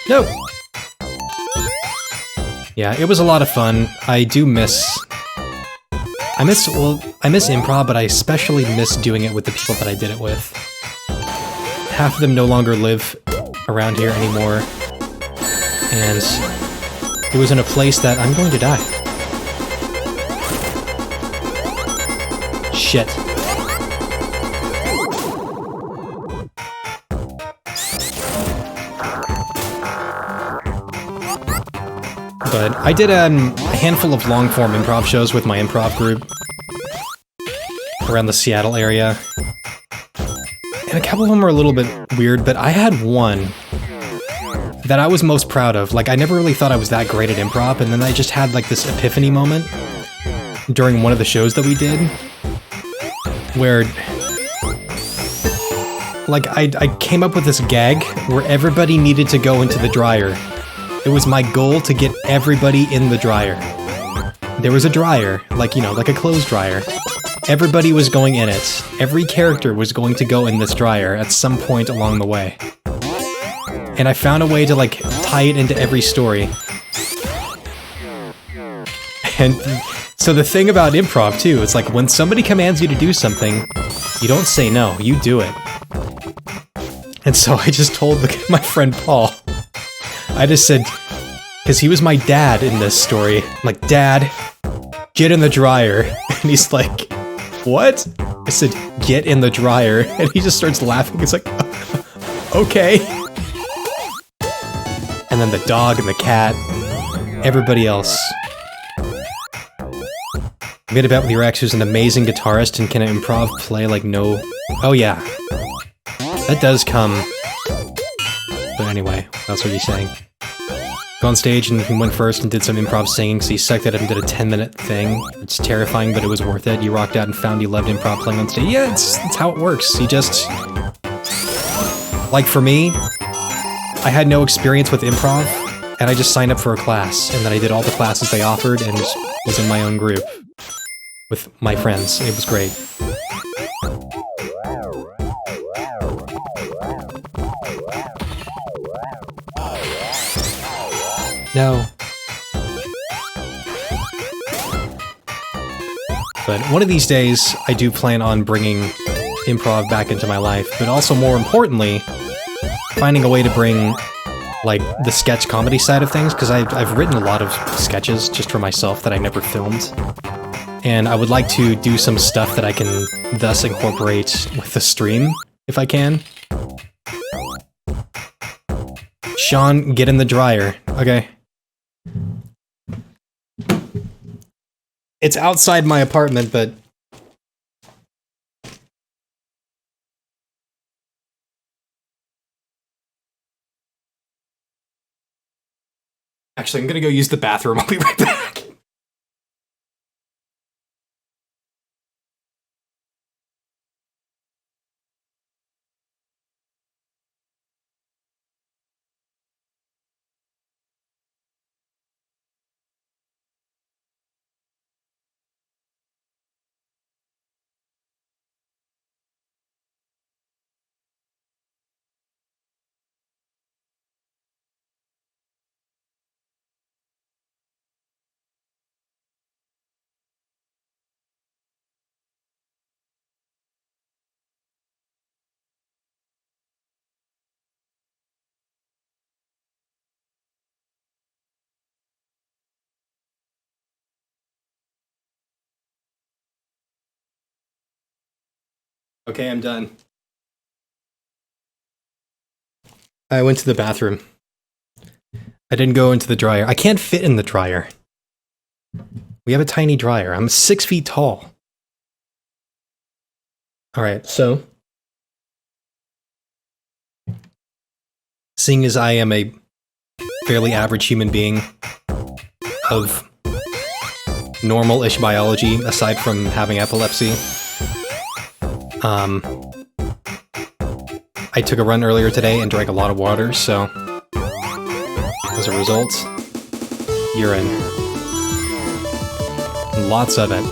No! Yeah, it was a lot of fun. I do miss... I miss improv, but I especially miss doing it with the people that I did it with. Half of them no longer live around here anymore. And it was in a place that I'm going to die. Shit. But I did a handful of long-form improv shows with my improv group around the Seattle area. And a couple of them were a little bit weird, but I had one that I was most proud of. Like, I never really thought I was that great at improv, and then I just had like this epiphany moment during one of the shows that we did, where like I came up with this gag where everybody needed to go into the dryer. It was my goal to get everybody in the dryer. There was a dryer, like, you know, like a clothes dryer. Everybody was going in it. Every character was going to go in this dryer at some point along the way. And I found a way to, like, tie it into every story. And so the thing about improv, too, it's like when somebody commands you to do something, you don't say no, you do it. And so I just told my friend Paul, I just said, because he was my dad in this story, I'm like, Dad, get in the dryer. And he's like, what? I said, get in the dryer. And he just starts laughing. He's like, okay. And then the dog and the cat, everybody else. I made a bet with your ex, who's an amazing guitarist and can improv play like no... Oh yeah. That does come. But anyway, that's what he's saying. Go on stage, and he went first and did some improv singing, so he sucked at it and did a 10-minute thing. It's terrifying, but it was worth it. You rocked out and found you loved improv playing on stage. Yeah, it's how it works. You just... Like, for me, I had no experience with improv, and I just signed up for a class, and then I did all the classes they offered, and was in my own group with my friends. It was great. No. But one of these days, I do plan on bringing improv back into my life, but also more importantly, finding a way to bring, like, the sketch comedy side of things, because I've written a lot of sketches just for myself that I never filmed. And I would like to do some stuff that I can thus incorporate with the stream, if I can. Sean, get in the dryer. Okay. It's outside my apartment, but... Actually, I'm gonna go use the bathroom. I'll be right back. Okay, I'm done. I went to the bathroom. I didn't go into the dryer. I can't fit in the dryer. We have a tiny dryer. I'm 6 feet tall. Alright, so... seeing as I am a fairly average human being of normal-ish biology, aside from having epilepsy, I took a run earlier today and drank a lot of water, so as a result, urine. Lots of it.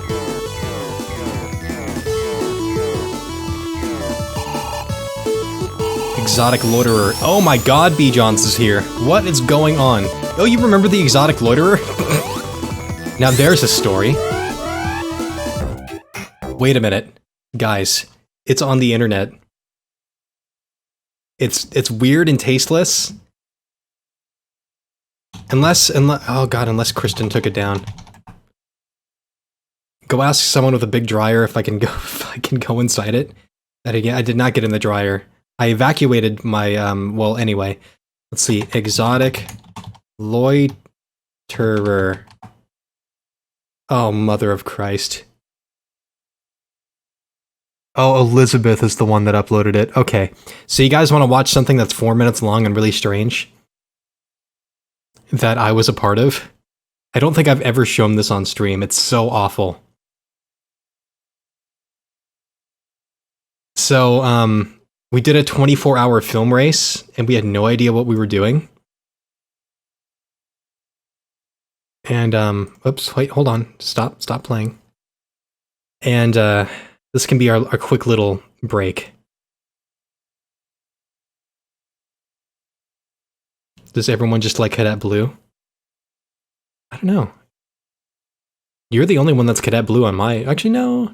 Exotic loiterer. Oh my god, B. Johns is here. What is going on? Oh, you remember the exotic loiterer? Now there's a story. Wait a minute. Guys, it's on the internet. It's weird and tasteless. Unless unless Kristen took it down. Go ask someone with a big dryer if I can go inside it. I did not get in the dryer. I evacuated my well anyway. Let's see. Exotic loiterer. Oh, mother of Christ. Oh, Elizabeth is the one that uploaded it. Okay. So you guys want to watch something that's 4 minutes long and really strange? That I was a part of? I don't think I've ever shown this on stream. It's so awful. So, we did a 24-hour film race, and we had no idea what we were doing. And, oops, wait, hold on. Stop playing. And, this can be our quick little break. Does everyone just like Cadet Blue? I don't know. You're the only one that's Cadet Blue on my... Actually, no.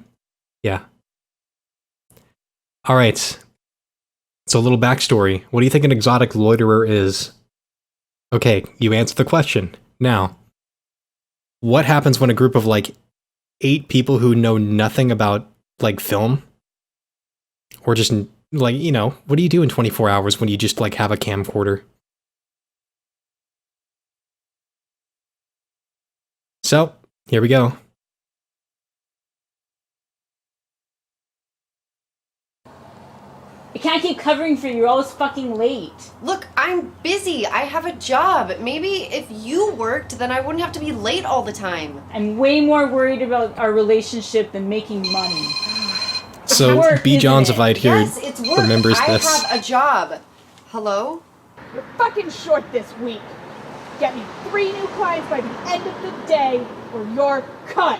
Yeah. Alright. So a little backstory. What do you think an exotic loiterer is? Okay, you answered the question. Now, what happens when a group of, like, 8 people who know nothing about, like, film? Or just, like, you know, what do you do in 24 hours when you just, like, have a camcorder? So, here we go. I can't keep covering for you, you're always fucking late. Look, I'm busy. I have a job. Maybe if you worked, then I wouldn't have to be late all the time. I'm way more worried about our relationship than making money. So, work, B. John's isn't it? Avide here Yes, it's work. remembers this. I have a job. Hello? You're fucking short this week. Get me 3 new clients by the end of the day, or you're cut.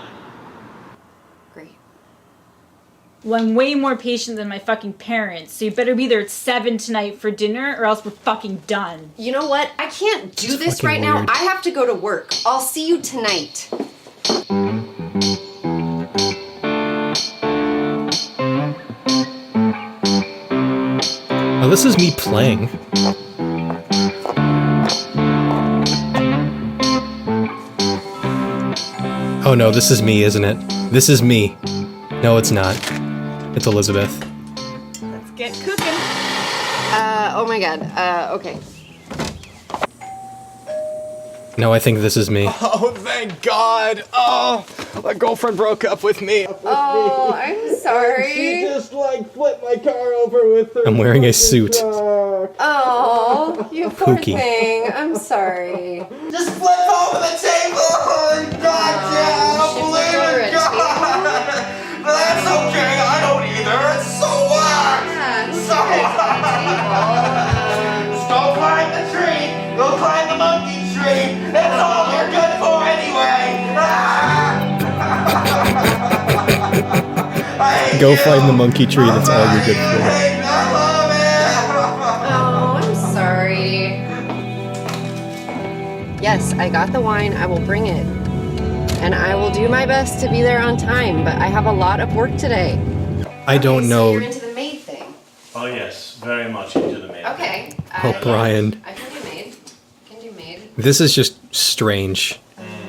Great. Well, I'm way more patient than my fucking parents, so you better be there at 7 tonight for dinner, or else we're fucking done. You know what? I can't do It's this fucking right now. weird. I have to go to work. I'll see you tonight. Oh, this is me playing. Oh no, this is me, isn't it? This is me. No, it's not. It's Elizabeth. Let's get cooking. Oh my god. Okay. No, I think this is me. Oh, thank God! Oh, my girlfriend broke up with me. Oh, I'm sorry. just like flipped my car over with her. I'm wearing a suit. Oh, you poor Pookie. thing. I'm sorry. Just flipped over the table! Oh, God, shit, God! But that's okay, I don't either. So what? So what? Just go climb the tree. Go climb the monkey tree. That's all you're good for anyway. Go find the monkey tree, that's all you're good for. Oh, I'm sorry. Yes, I got the wine. I will bring it. And I will do my best to be there on time, but I have a lot of work today. I don't So know. you're into the maid thing. Oh yes, very much into the maid. Okay. Oh, Brian. I can do maid. Can do maid. This is just strange.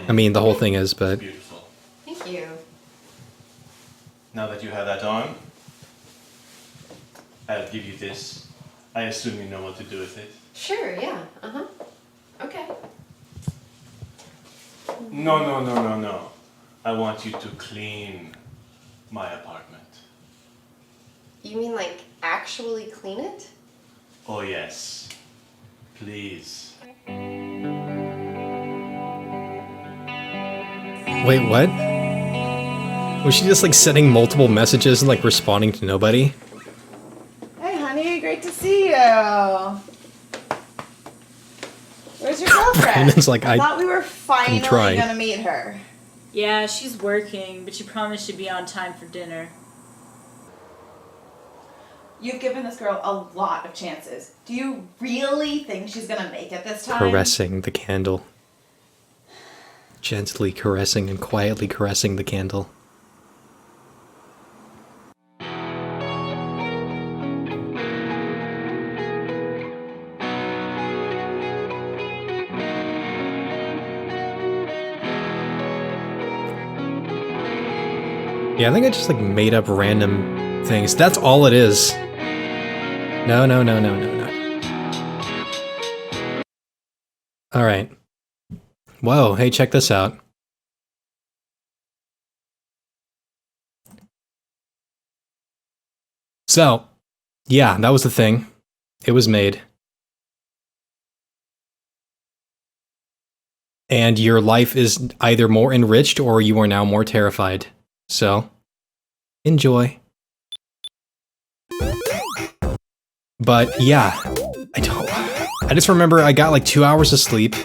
I mean, the whole thing is, but... Beautiful. Thank you. Now that you have that on, give you this. I assume you know what to do with it. Sure, yeah. Uh-huh. Okay. No. I want you to clean my apartment. You mean like actually clean it? Oh yes. Please. Wait, what? Was she just like sending multiple messages and like responding to nobody? Hey, honey, great to see you. Where's your girlfriend? Brandon's like, I thought we were finally trying. gonna meet her. Yeah, she's working, but she promised she'd be on time for dinner. You've given this girl a lot of chances. Do you really think she's gonna make it this time? Caressing the candle. Gently caressing and quietly caressing the candle. Yeah, I think I just like made up random things. That's all it is. No. Alright. Whoa, hey, check this out. So, yeah, that was the thing. It was made. And your life is either more enriched or you are now more terrified. So, enjoy. But yeah, I just remember I got like 2 hours of sleep.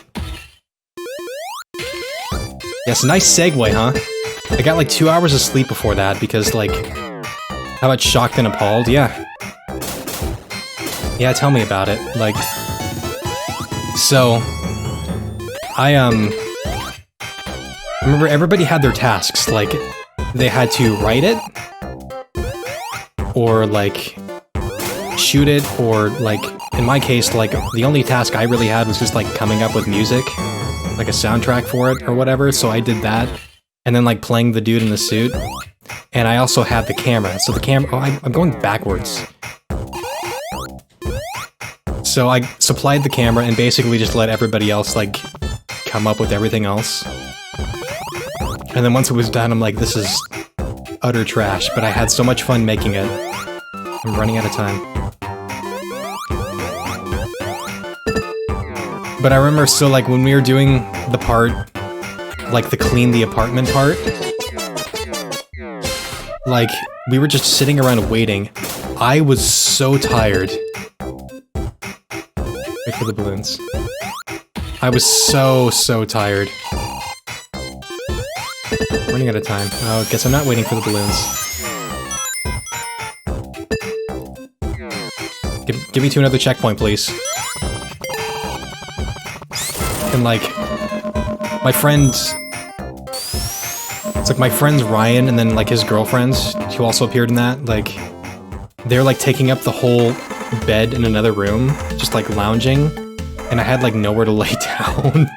Yes, nice segue, huh? I got like 2 hours of sleep before that because like, how about shocked and appalled? Yeah. Yeah, tell me about it. Like, so, I remember everybody had their tasks, like, they had to write it, or like, shoot it, or like, in my case, like, the only task I really had was just like coming up with music, like a soundtrack for it or whatever, so I did that, and then like playing the dude in the suit, and I also had the camera, so the camera, oh, I'm going backwards. So I supplied the camera and basically just let everybody else like come up with everything else. And then once it was done, I'm like, this is utter trash, but I had so much fun making it. I'm running out of time. But I remember, so like when we were doing the part, like the clean the apartment part, like we were just sitting around waiting. I was so tired. Wait for the balloons. I was so tired. Running out of time. Oh, guess I'm not waiting for the balloons. Give me to another checkpoint, please. And like, my friends... It's like my friends Ryan and then like his girlfriends, who also appeared in that, like, they're like taking up the whole bed in another room, just like lounging, and I had like nowhere to lay down.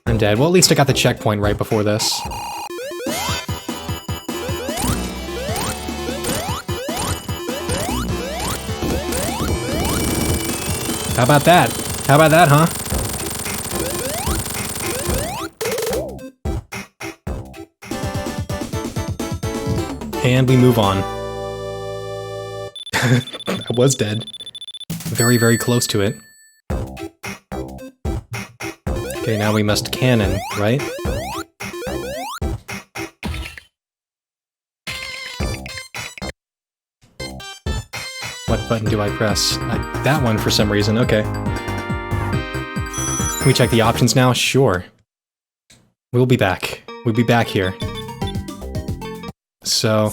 I'm dead. Well, at least I got the checkpoint right before this. How about that? How about that, huh? And we move on. I was dead. Very, very close to it. Okay, now we must cannon, right? What button do I press? That one for some reason, okay. Can we check the options now? Sure. We'll be back. We'll be back here. So...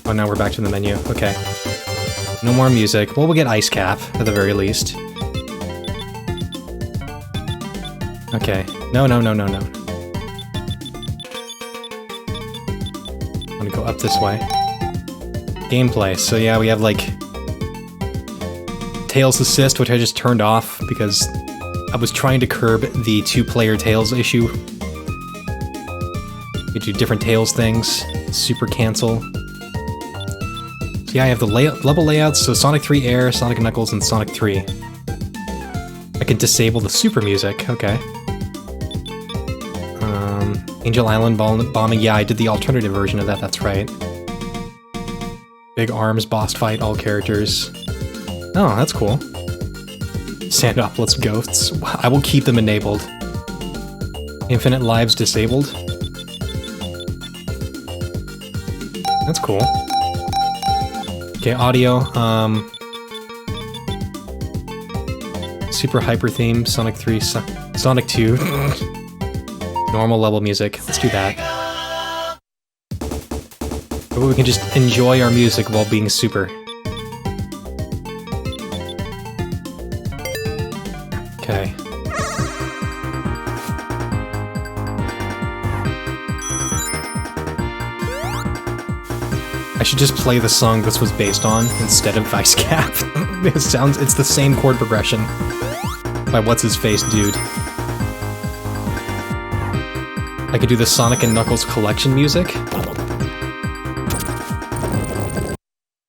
Oh, now we're back to the menu. Okay. No more music. Well, we'll get Ice Cap, at the very least. Okay. No. I'm gonna go up this way. Gameplay. So yeah, we have like... Tails Assist, which I just turned off because I was trying to curb the two-player Tails issue. You do different Tails things. Super cancel. Yeah, I have the level layouts, so Sonic 3 Air, Sonic & Knuckles, and Sonic 3. I can disable the super music, okay. Angel Island bombing, yeah, I did the alternative version of that, that's right. Big arms, boss fight, all characters. Oh, that's cool. Sandopolis ghosts, I will keep them enabled. Infinite lives disabled. That's cool. Okay, audio, super hyper theme, Sonic 3, Sonic 2. Normal level music, let's do that. But we can just enjoy our music while being super. Okay. I should just play the song this was based on instead of Vice Cap. It's the same chord progression by what's-his-face dude. I could do the Sonic and Knuckles collection music.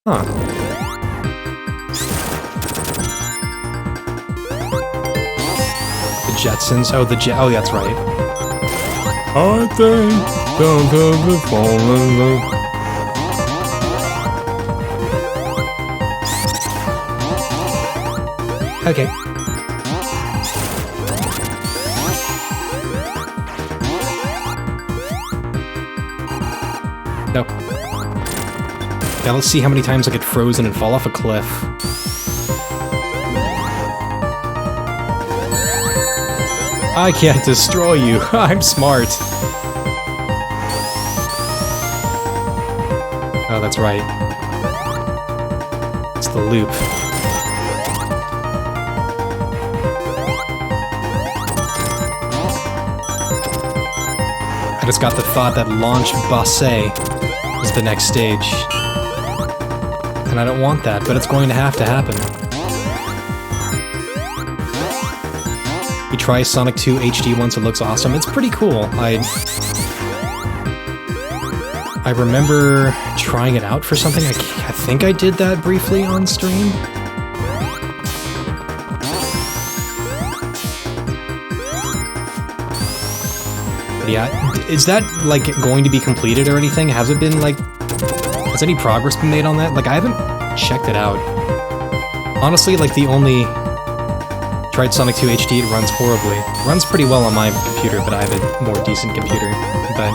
Huh. The Jetsons. Oh, oh, that's right. I think don't ever fall in love. Okay. Nope. Now let's see how many times I get frozen and fall off a cliff. I can't destroy you. I'm smart. Oh, that's right. It's the loop. I just got the thought that Launch Basse is the next stage. And I don't want that, but it's going to happen. You try Sonic 2 HD once, it looks awesome. It's pretty cool. I remember trying it out for something. I think I did that briefly on stream. Yeah, is that, like, going to be completed or anything? Has it been, like... Has any progress been made on that? Like, I haven't checked it out. Honestly, like, the only... Tried Sonic 2 HD, it runs horribly. It runs pretty well on my computer, but I have a more decent computer. But...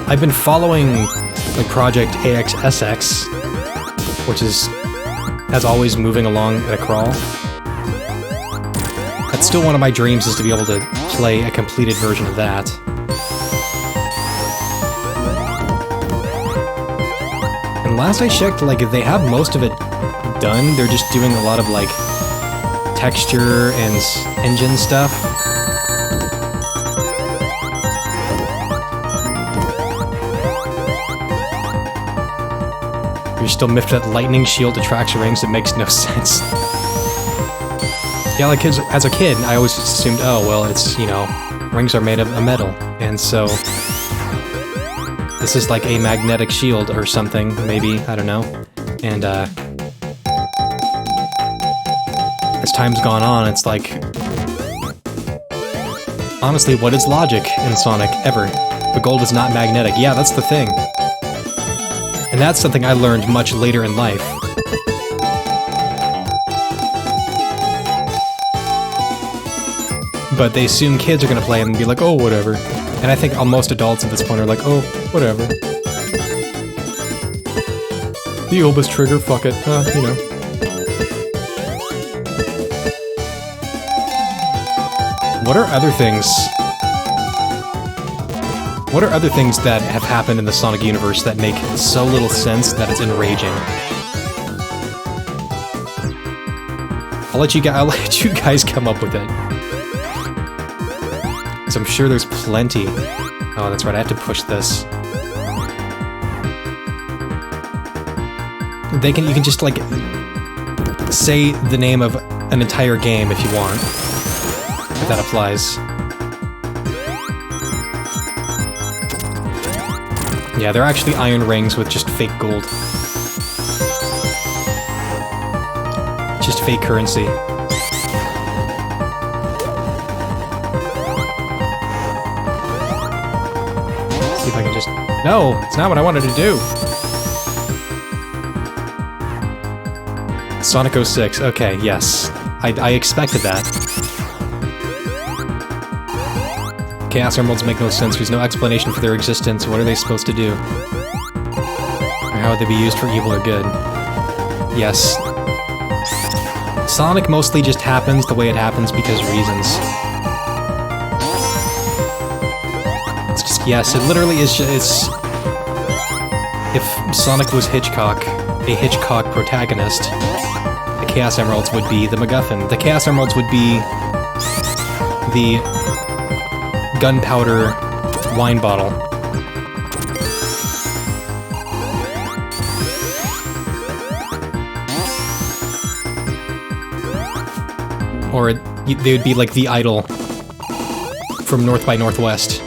I've been following, like, Project AXSX, which is... as always, moving along at a crawl. That's still one of my dreams, is to be able to play a completed version of that. And last I checked, like, they have most of it done. They're just doing a lot of, like, texture and engine stuff. You're still miffed that lightning shield attracts rings. It makes no sense. Yeah, like, as a kid, I always assumed, oh, well, it's, you know, rings are made of a metal, and so... This is like a magnetic shield or something, maybe, I don't know. And, as time's gone on, it's like... Honestly, what is logic in Sonic, ever? The gold is not magnetic. Yeah, that's the thing. And that's something I learned much later in life. But they assume kids are gonna play it and be like, oh, whatever. And I think most adults at this point are like, oh, whatever. The Obus trigger, fuck it, you know. What are other things... What are other things that have happened in the Sonic universe that make so little sense that it's enraging? I'll let you guys come up with it. Because I'm sure there's plenty. Oh, that's right, I have to push this. You can just, like, say the name of an entire game if you want. If that applies. Yeah, they're actually iron rings with just fake gold. Just fake currency. See if I can just... No! It's not what I wanted to do! Sonic 06. Okay, yes. I expected that. Chaos Emeralds make no sense. There's no explanation for their existence. What are they supposed to do? Or how would they be used for evil or good? Yes. Sonic mostly just happens the way it happens because reasons. It's just, yes, it literally is just... If Sonic was Hitchcock, a Hitchcock protagonist, the Chaos Emeralds would be the MacGuffin. The Chaos Emeralds would be the gunpowder wine bottle. Or they would be like the idol from North by Northwest.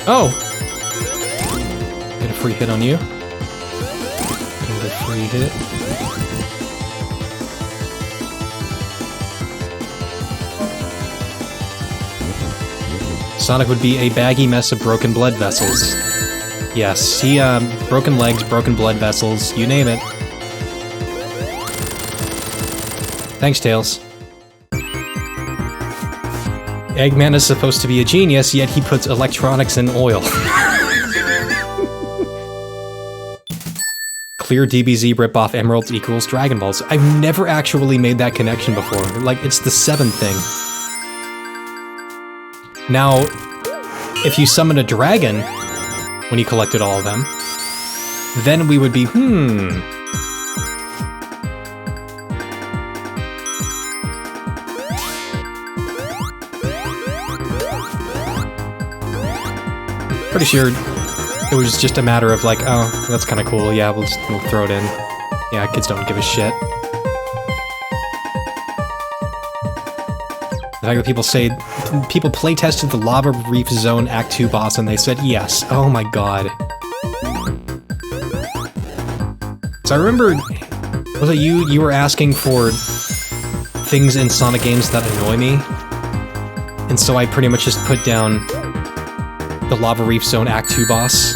Oh! Get a free hit on you. Get a free hit. Sonic would be a baggy mess of broken blood vessels. Yes, he, broken legs, broken blood vessels, you name it. Thanks, Tails. Eggman is supposed to be a genius, yet he puts electronics in oil. Clear DBZ ripoff Emeralds equals Dragon Balls. I've never actually made that connection before. Like, it's the 7th thing. Now, if you summon a dragon when you collected all of them, then we would be, Pretty sure it was just a matter of like, oh, that's kind of cool, yeah, we'll throw it in. Yeah, kids don't give a shit. The fact that people playtested the Lava Reef Zone Act 2 boss and they said yes. Oh my god. So I remember, was it you were asking for things in Sonic games that annoy me? And so I pretty much just put down the Lava Reef Zone Act 2 boss.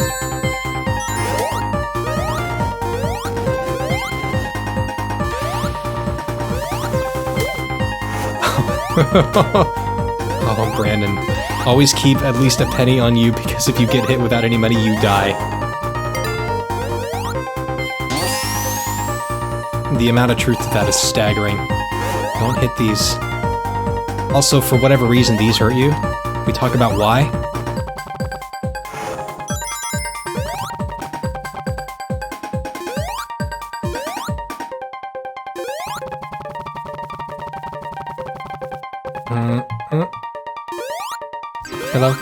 Oh, Brandon. Always keep at least a penny on you, because if you get hit without any money, you die. The amount of truth to that is staggering. Don't hit these. Also, for whatever reason, these hurt you. Can we talk about why? Hello?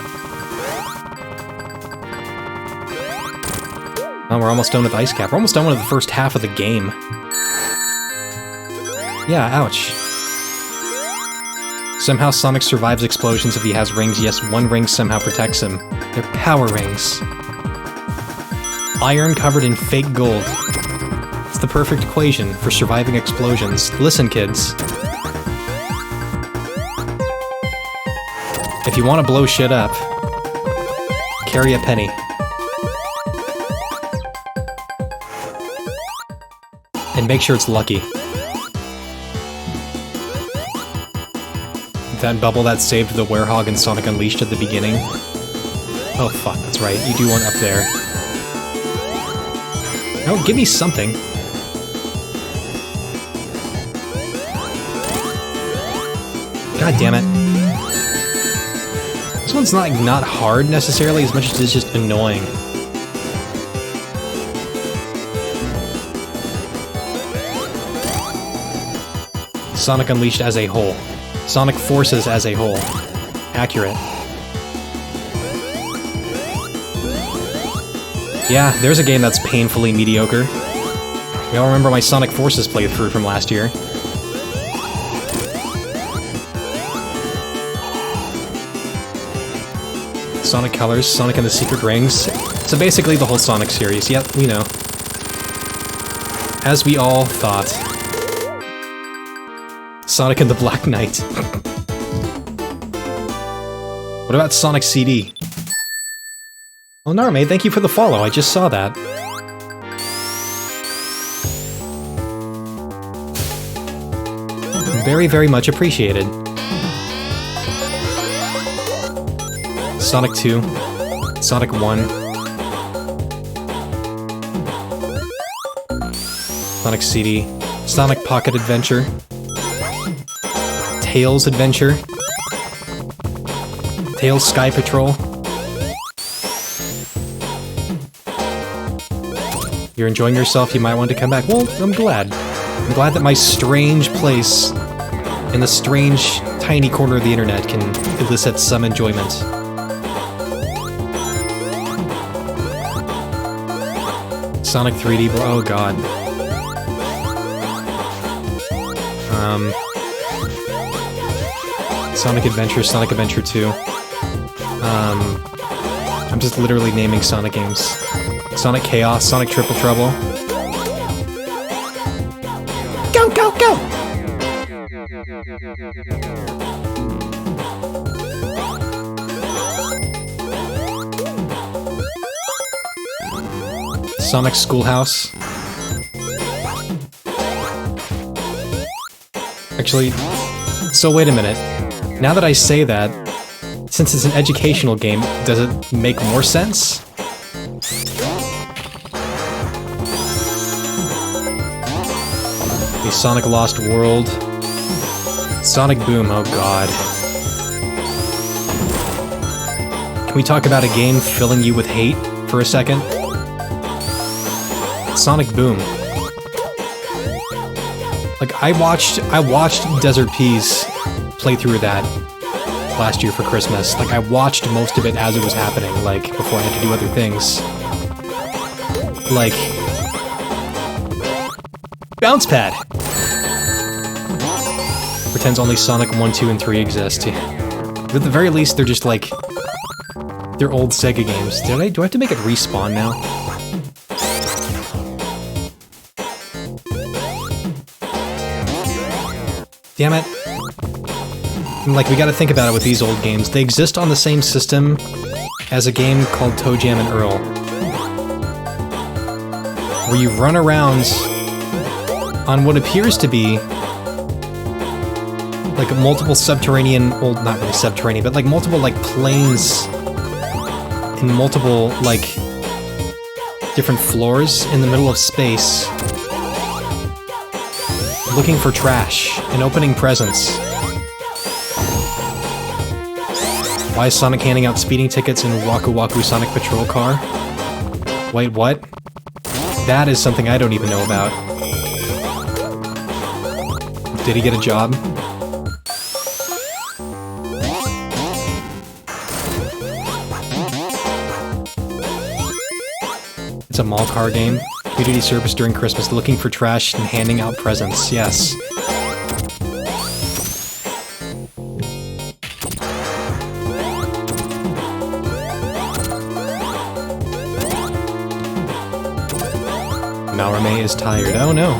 Oh, we're almost done with Ice Cap. We're almost done with the first half of the game. Yeah, ouch. Somehow Sonic survives explosions if he has rings. Yes, one ring somehow protects him. They're power rings. Iron covered in fake gold. It's the perfect equation for surviving explosions. Listen, kids. If you want to blow shit up, carry a penny. And make sure it's lucky. That bubble that saved the Werehog in Sonic Unleashed at the beginning. Oh fuck, that's right, you do one up there. No, give me something. God damn it. This one's not hard necessarily, as much as it's just annoying. Sonic Unleashed as a whole. Sonic Forces as a whole. Accurate. Yeah, there's a game that's painfully mediocre. We all remember my Sonic Forces playthrough from last year. Sonic Colors, Sonic and the Secret Rings. So basically the whole Sonic series. Yep, we know. As we all thought. Sonic and the Black Knight. What about Sonic CD? Oh, Narme, thank you for the follow. I just saw that. Very, very much appreciated. Sonic 2. Sonic 1. Sonic CD. Sonic Pocket Adventure. Tails Adventure. Tails Sky Patrol. You're enjoying yourself, you might want to come back. Well, I'm glad. I'm glad that my strange place in the strange, tiny corner of the internet can elicit some enjoyment. Sonic 3D, oh god. Sonic Adventure, Sonic Adventure 2. I'm just literally naming Sonic games. Sonic Chaos, Sonic Triple Trouble. Go, go, go! Sonic Schoolhouse. Actually, so wait a minute. Now that I say that, since it's an educational game, does it make more sense? The Sonic Lost World. Sonic Boom, oh god. Can we talk about a game filling you with hate for a second? Sonic Boom. Like, I watched Desert Peas play through that last year for Christmas. Like, I watched most of it as it was happening, like, before I had to do other things. Like... Bounce Pad! Pretends only Sonic 1, 2, and 3 exist. But at the very least, they're just like... They're old Sega games. Do I have to make it respawn now? Damn it. Like, we gotta think about it with these old games. They exist on the same system as a game called Toe Jam and Earl, where you run around on what appears to be like multiple subterranean, well, not really subterranean, but like multiple like planes in multiple like different floors in the middle of space, looking for trash and opening presents. Why is Sonic handing out speeding tickets in Waku Waku Sonic Patrol car? Wait, what? That is something I don't even know about. Did he get a job? It's a mall car game. Community service during Christmas, looking for trash and handing out presents. Yes. Malrame is tired. Oh no.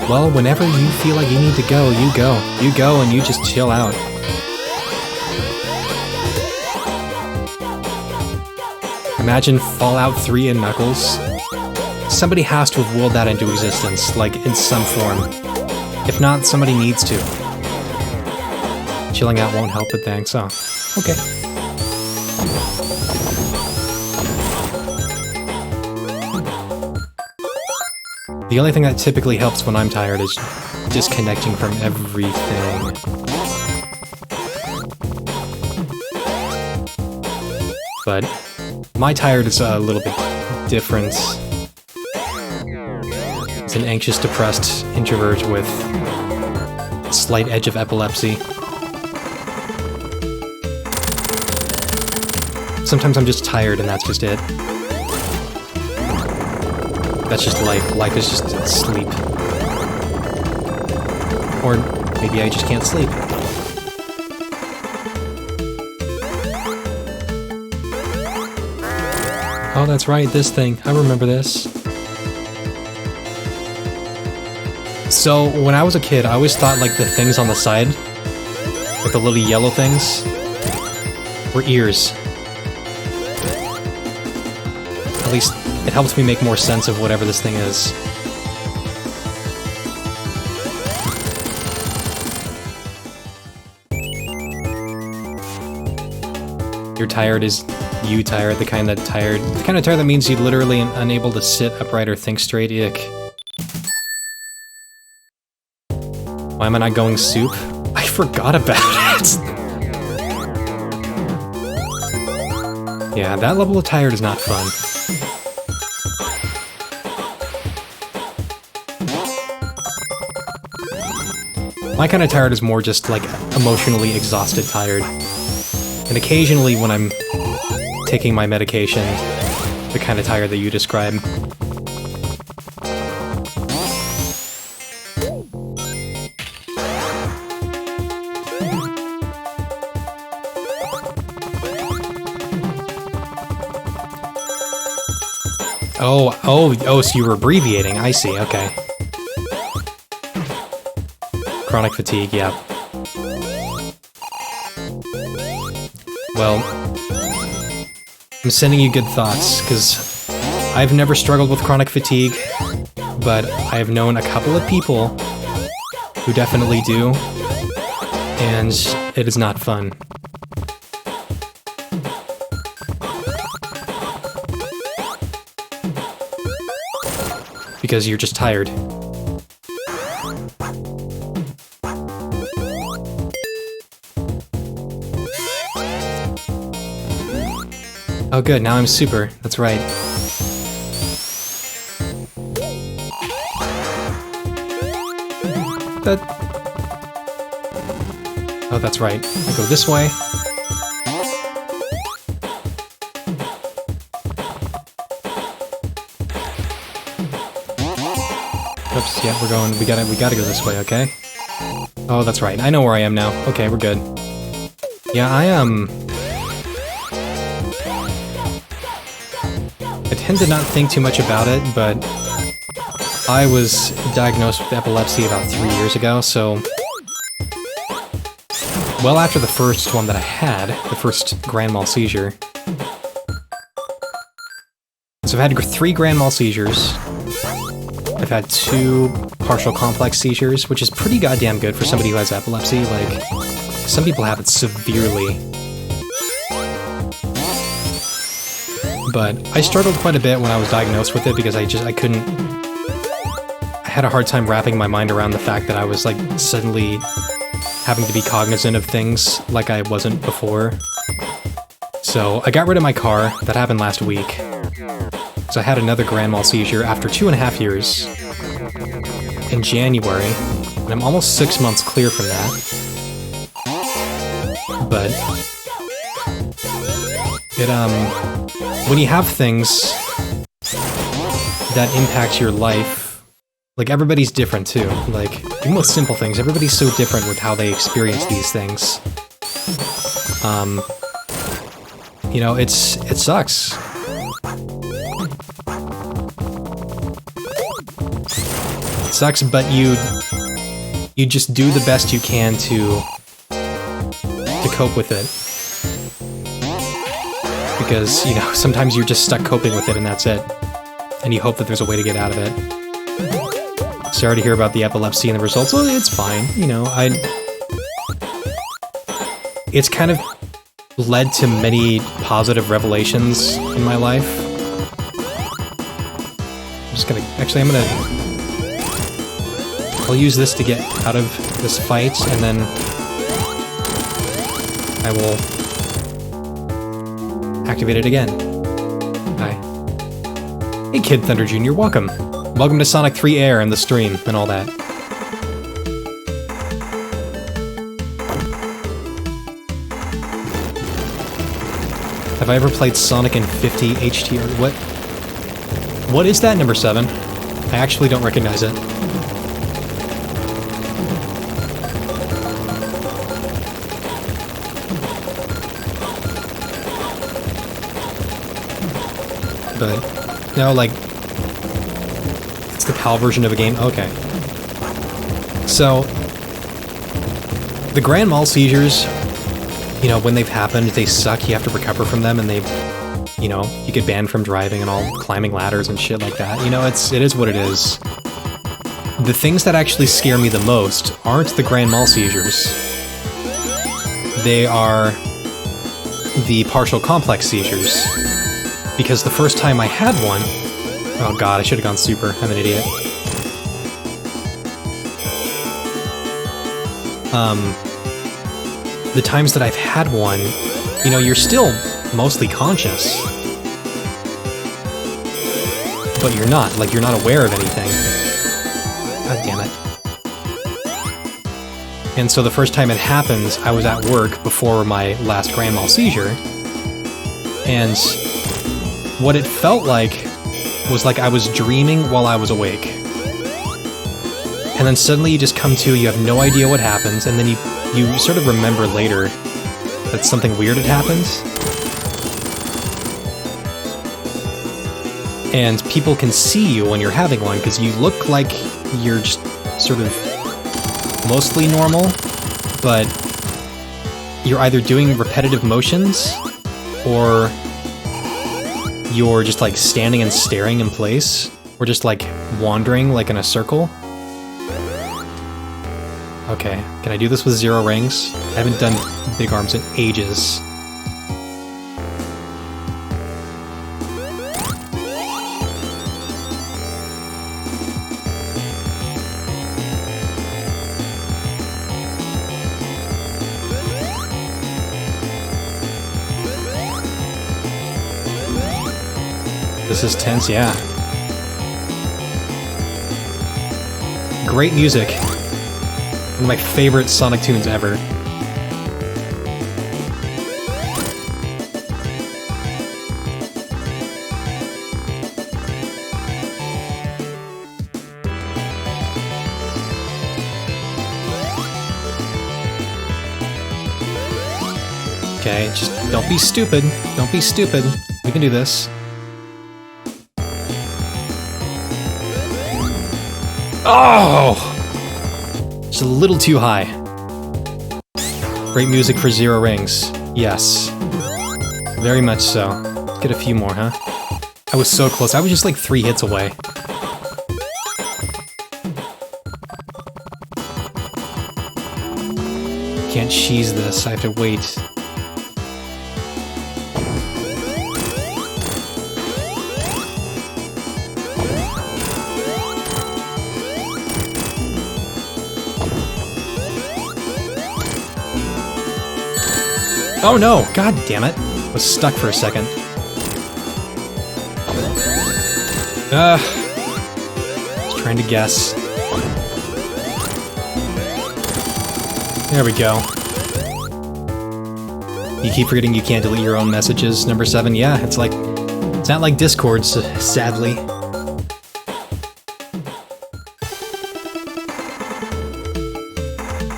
Well, whenever you feel like you need to go, you go. You go and you just chill out. Imagine Fallout 3 and Knuckles. Somebody has to have willed that into existence, like, in some form. If not, somebody needs to. Chilling out won't help, but thanks. Oh, okay. The only thing that typically helps when I'm tired is disconnecting from everything. But my tired is a little bit different. It's an anxious, depressed introvert with a slight edge of epilepsy. Sometimes I'm just tired and that's just it. That's just life. Life is just sleep. Or maybe I just can't sleep. Oh, that's right, this thing. I remember this. So, when I was a kid, I always thought, like, the things on the side, like the little yellow things, were ears. At least, it helps me make more sense of whatever this thing is. You're tired is you tired, the kind of tired that means you're literally unable to sit upright or think straight. Ick. Why am I not going soup? I forgot about it! Yeah, that level of tired is not fun. My kind of tired is more just, like, emotionally exhausted tired. And occasionally when I'm taking my medication, the kind of tired that you describe. Oh, so you were abbreviating, I see, okay. Chronic fatigue, yeah. Well, I'm sending you good thoughts, because I've never struggled with chronic fatigue, but I have known a couple of people who definitely do, and it is not fun. Because you're just tired. Oh good, now I'm super. That's right. Oh, that's right. I go this way. Oops, yeah, we gotta go this way, okay? Oh, that's right. I know where I am now. Okay, we're good. Yeah, I tend to not think too much about it, but I was diagnosed with epilepsy about 3 years ago, so well after the first one that I had, the first grand mal seizure. So I've had 3 grand mal seizures. I've had 2 partial complex seizures, which is pretty goddamn good for somebody who has epilepsy. Like, some people have it severely. But I struggled quite a bit when I was diagnosed with it because I had a hard time wrapping my mind around the fact that I was, like, suddenly having to be cognizant of things like I wasn't before. So I got rid of my car. That happened last week. So I had another grand mal seizure after 2.5 years in January, and I'm almost 6 months clear from that. But it, when you have things that impact your life, like, everybody's different too. Like, even with simple things, everybody's so different with how they experience these things. You know, it sucks. It sucks, but you just do the best you can to cope with it. Because, you know, sometimes you're just stuck coping with it and that's it. And you hope that there's a way to get out of it. Sorry to hear about the epilepsy and the results. Well, it's fine, you know, it's kind of led to many positive revelations in my life. I'll use this to get out of this fight, and then I will activate it again. Hi. Hey Kid Thunder Jr., welcome. Welcome to Sonic 3 A.I.R and the stream and all that. Have I ever played Sonic in 50 HDR? What is that, number 7? I actually don't recognize it. but no, like, it's the PAL version of a game. Okay. So, the grand mal seizures, you know, when they've happened, they suck. You have to recover from them, and they, you know, you get banned from driving and all climbing ladders and shit like that. You know, it is what it is. The things that actually scare me the most aren't the grand mal seizures. They are the partial complex seizures. Because the first time I had one... Oh god, I should have gone super. I'm an idiot. The times that I've had one, you know, you're still mostly conscious. But you're not. Like, you're not aware of anything. God damn it. And so the first time it happened, I was at work before my last grand mal seizure, and what it felt like was like I was dreaming while I was awake. And then suddenly you just come to, you have no idea what happens, and then you sort of remember later that something weird had happened. And people can see you when you're having one, because you look like you're just sort of mostly normal, but you're either doing repetitive motions, or you're just like standing and staring in place, or just like wandering like in a circle. Okay, can I do this with 0 rings? I haven't done big arms in ages. This is tense, yeah. Great music. One of my favorite Sonic tunes ever. Okay, just don't be stupid. Don't be stupid. We can do this. Oh! Just a little too high. Great music for 0 rings. Yes. Very much so. Let's get a few more, huh? I was so close. I was just like 3 hits away. Can't cheese this. I have to wait. Oh no! God damn it! I was stuck for a second. Just trying to guess. There we go. You keep forgetting you can't delete your own messages, number 7. Yeah, it's not like Discord, sadly.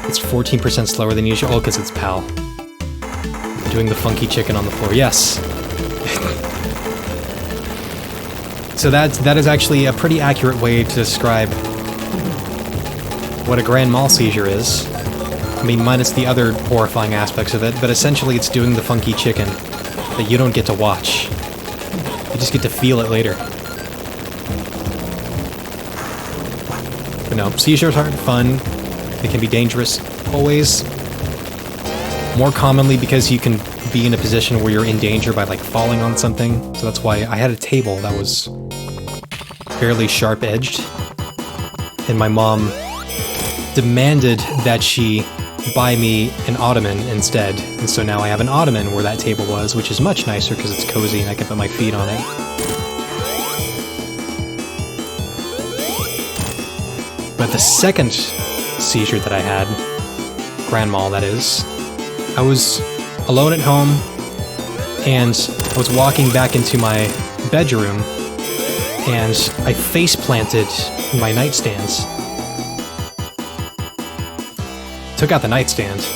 It's 14% slower than usual. Oh, because it's PAL. Doing the funky chicken on the floor. Yes. So that is actually a pretty accurate way to describe what a grand mal seizure is. I mean, minus the other horrifying aspects of it, but essentially it's doing the funky chicken that you don't get to watch. You just get to feel it later. But no, seizures aren't fun. They can be dangerous, always. More commonly because you can be in a position where you're in danger by like falling on something. So that's why I had a table that was fairly sharp-edged. And my mom demanded that she buy me an ottoman instead. And so now I have an ottoman where that table was, which is much nicer because it's cozy and I can put my feet on it. But the second seizure that I had, grand mal that is, I was alone at home, and I was walking back into my bedroom, and I face-planted my nightstands. Took out the nightstand.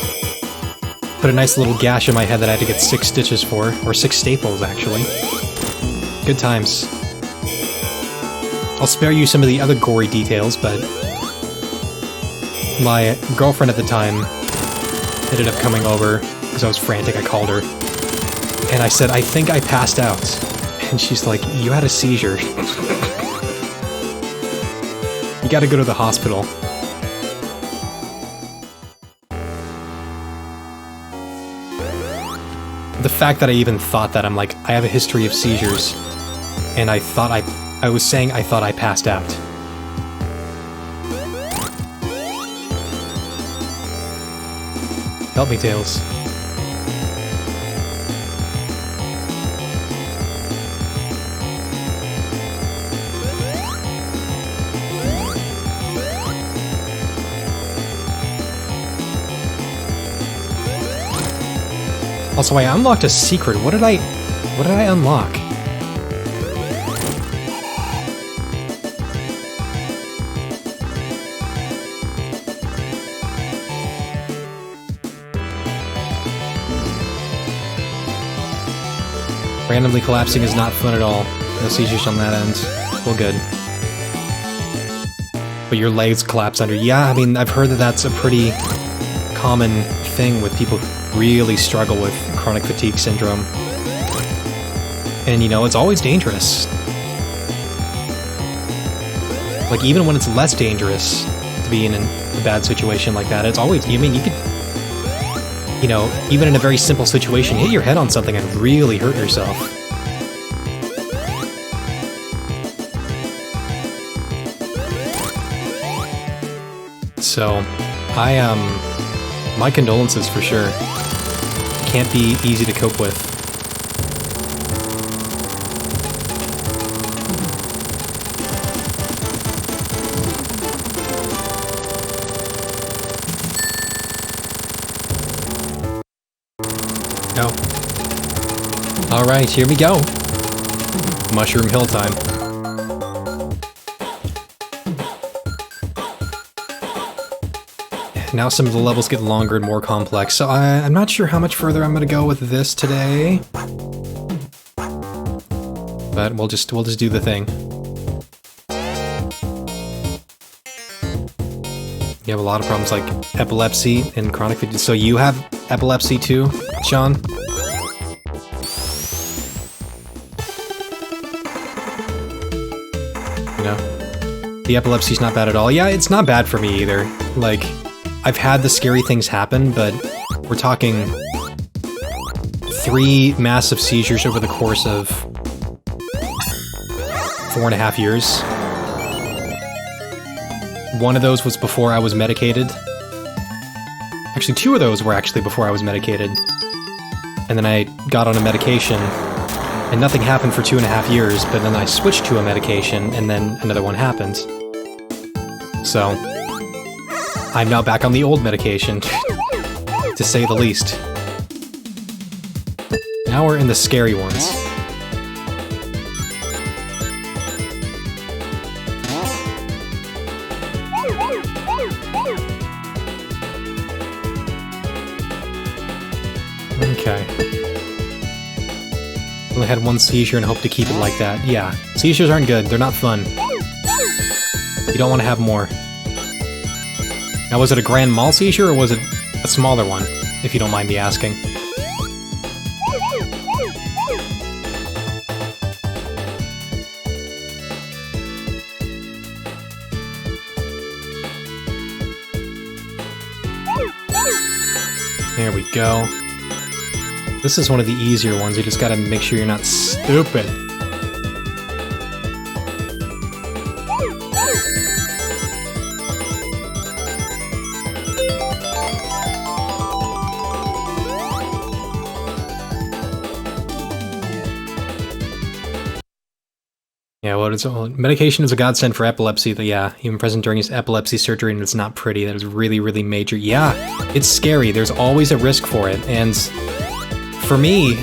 Put a nice little gash in my head that I had to get 6 stitches for, or 6 staples, actually. Good times. I'll spare you some of the other gory details, but my girlfriend at the time ended up coming over because I was frantic. I called her and I said, I think I passed out. And she's like, you had a seizure. You gotta go to the hospital. The fact that I even thought that, I'm like, I have a history of seizures, and I thought I was saying I thought I passed out. Help me, Tails. Also, I unlocked a secret. What did I unlock? Randomly collapsing is not fun at all. No seizures on that end. Well, good. But your legs collapse under. Yeah, I mean, I've heard that that's a pretty common thing with people who really struggle with chronic fatigue syndrome. And, you know, it's always dangerous. Like, even when it's less dangerous to be in a bad situation like that, it's always, I mean, you could, you know, even in a very simple situation, hit your head on something and really hurt yourself. So, my condolences for sure. Can't be easy to cope with. No. Alright, here we go. Mushroom Hill time. Now some of the levels get longer and more complex, so I'm not sure how much further I'm gonna go with this today. But we'll just do the thing. You have a lot of problems like epilepsy and chronic fatigue. So you have epilepsy too, Sean? You know? The epilepsy's not bad at all. Yeah, it's not bad for me either. Like, I've had the scary things happen, but we're talking 3 massive seizures over the course of 4.5 years. One of those was before I was medicated. Actually, 2 of those were actually before I was medicated. And then I got on a medication, and nothing happened for 2.5 years, but then I switched to a medication, and then another one happened. So, I'm now back on the old medication, to say the least. Now we're in the scary ones. Okay. Only had 1 seizure and hope to keep it like that. Yeah, seizures aren't good. They're not fun. You don't want to have more. Now, was it a grand mal seizure, or was it a smaller one, if you don't mind me asking? There we go. This is one of the easier ones, you just gotta make sure you're not stupid. Yeah, well, medication is a godsend for epilepsy, but yeah, even present during his epilepsy surgery, and it's not pretty. That is really, really major. Yeah, it's scary. There's always a risk for it, and for me,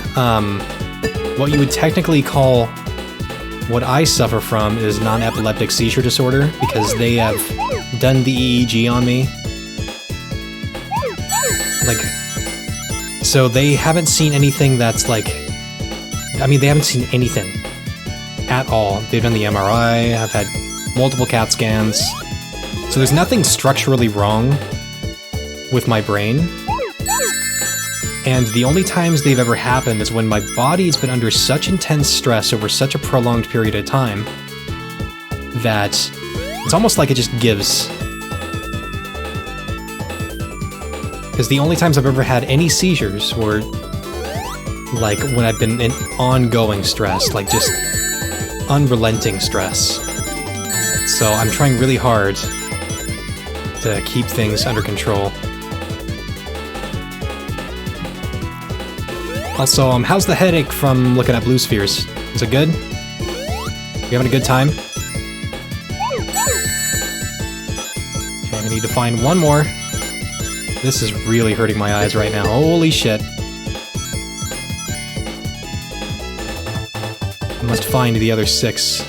what you would technically call what I suffer from is non-epileptic seizure disorder, because they have done the EEG on me. Like, so they haven't seen anything that's like, I mean, they haven't seen anything at all. They've done the MRI, I've had multiple CAT scans. So there's nothing structurally wrong with my brain. And the only times they've ever happened is when my body's been under such intense stress over such a prolonged period of time that it's almost like it just gives. Because the only times I've ever had any seizures were like when I've been in ongoing stress, like just unrelenting stress. So I'm trying really hard to keep things under control. Also, how's the headache from looking at blue spheres? Is it good? You having a good time? Okay, I need to find one more. This is really hurting my eyes right now. Holy shit. I must find the other 6.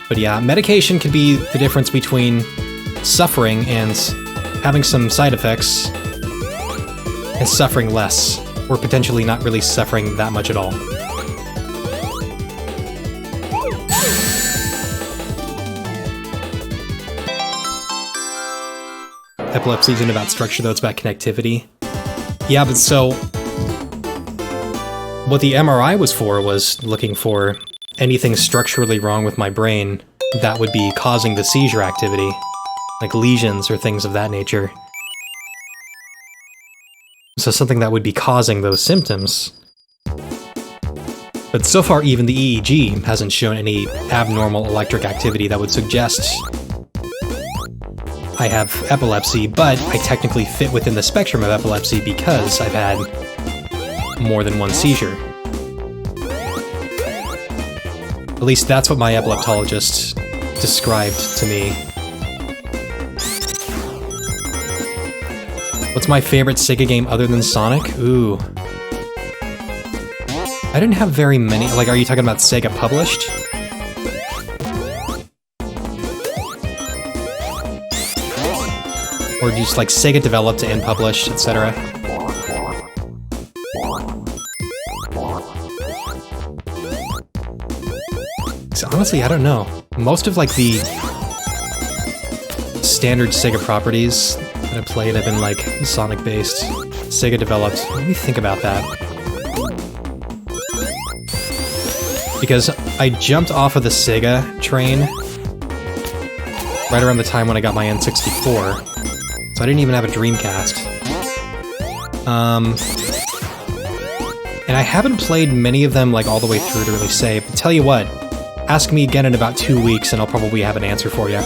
But yeah, medication can be the difference between suffering and having some side effects and suffering less, or potentially not really suffering that much at all. Epilepsy isn't about structure though, it's about connectivity. Yeah, but so what the MRI was for was looking for anything structurally wrong with my brain that would be causing the seizure activity, like lesions or things of that nature. So something that would be causing those symptoms. But so far even the EEG hasn't shown any abnormal electric activity that would suggest I have epilepsy, but I technically fit within the spectrum of epilepsy because I've had more than one seizure. At least that's what my epileptologist described to me. What's my favorite Sega game other than Sonic? Ooh. I didn't have very many. Like, are you talking about Sega published? Or just like Sega developed and published, etc.? So honestly, I don't know. Most of like the standard Sega properties that I played have been like Sonic based, Sega developed. Let me think about that. Because I jumped off of the Sega train right around the time when I got my N64. So I didn't even have a Dreamcast. And I haven't played many of them like all the way through to really say, but tell you what, ask me again in about 2 weeks and I'll probably have an answer for you.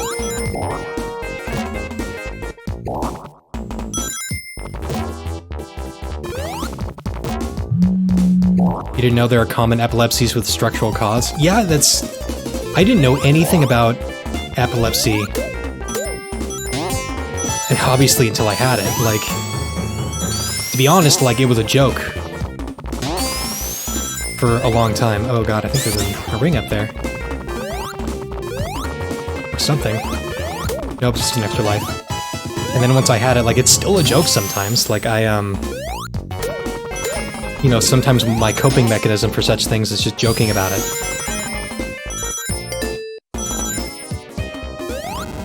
You didn't know there are common epilepsies with structural cause? Yeah, I didn't know anything about epilepsy. And obviously until I had it, like, to be honest, like, it was a joke for a long time. Oh god, I think there's a ring up there. Or something. Nope, just an extra life. And then once I had it, like, it's still a joke sometimes. Like, you know, sometimes my coping mechanism for such things is just joking about it.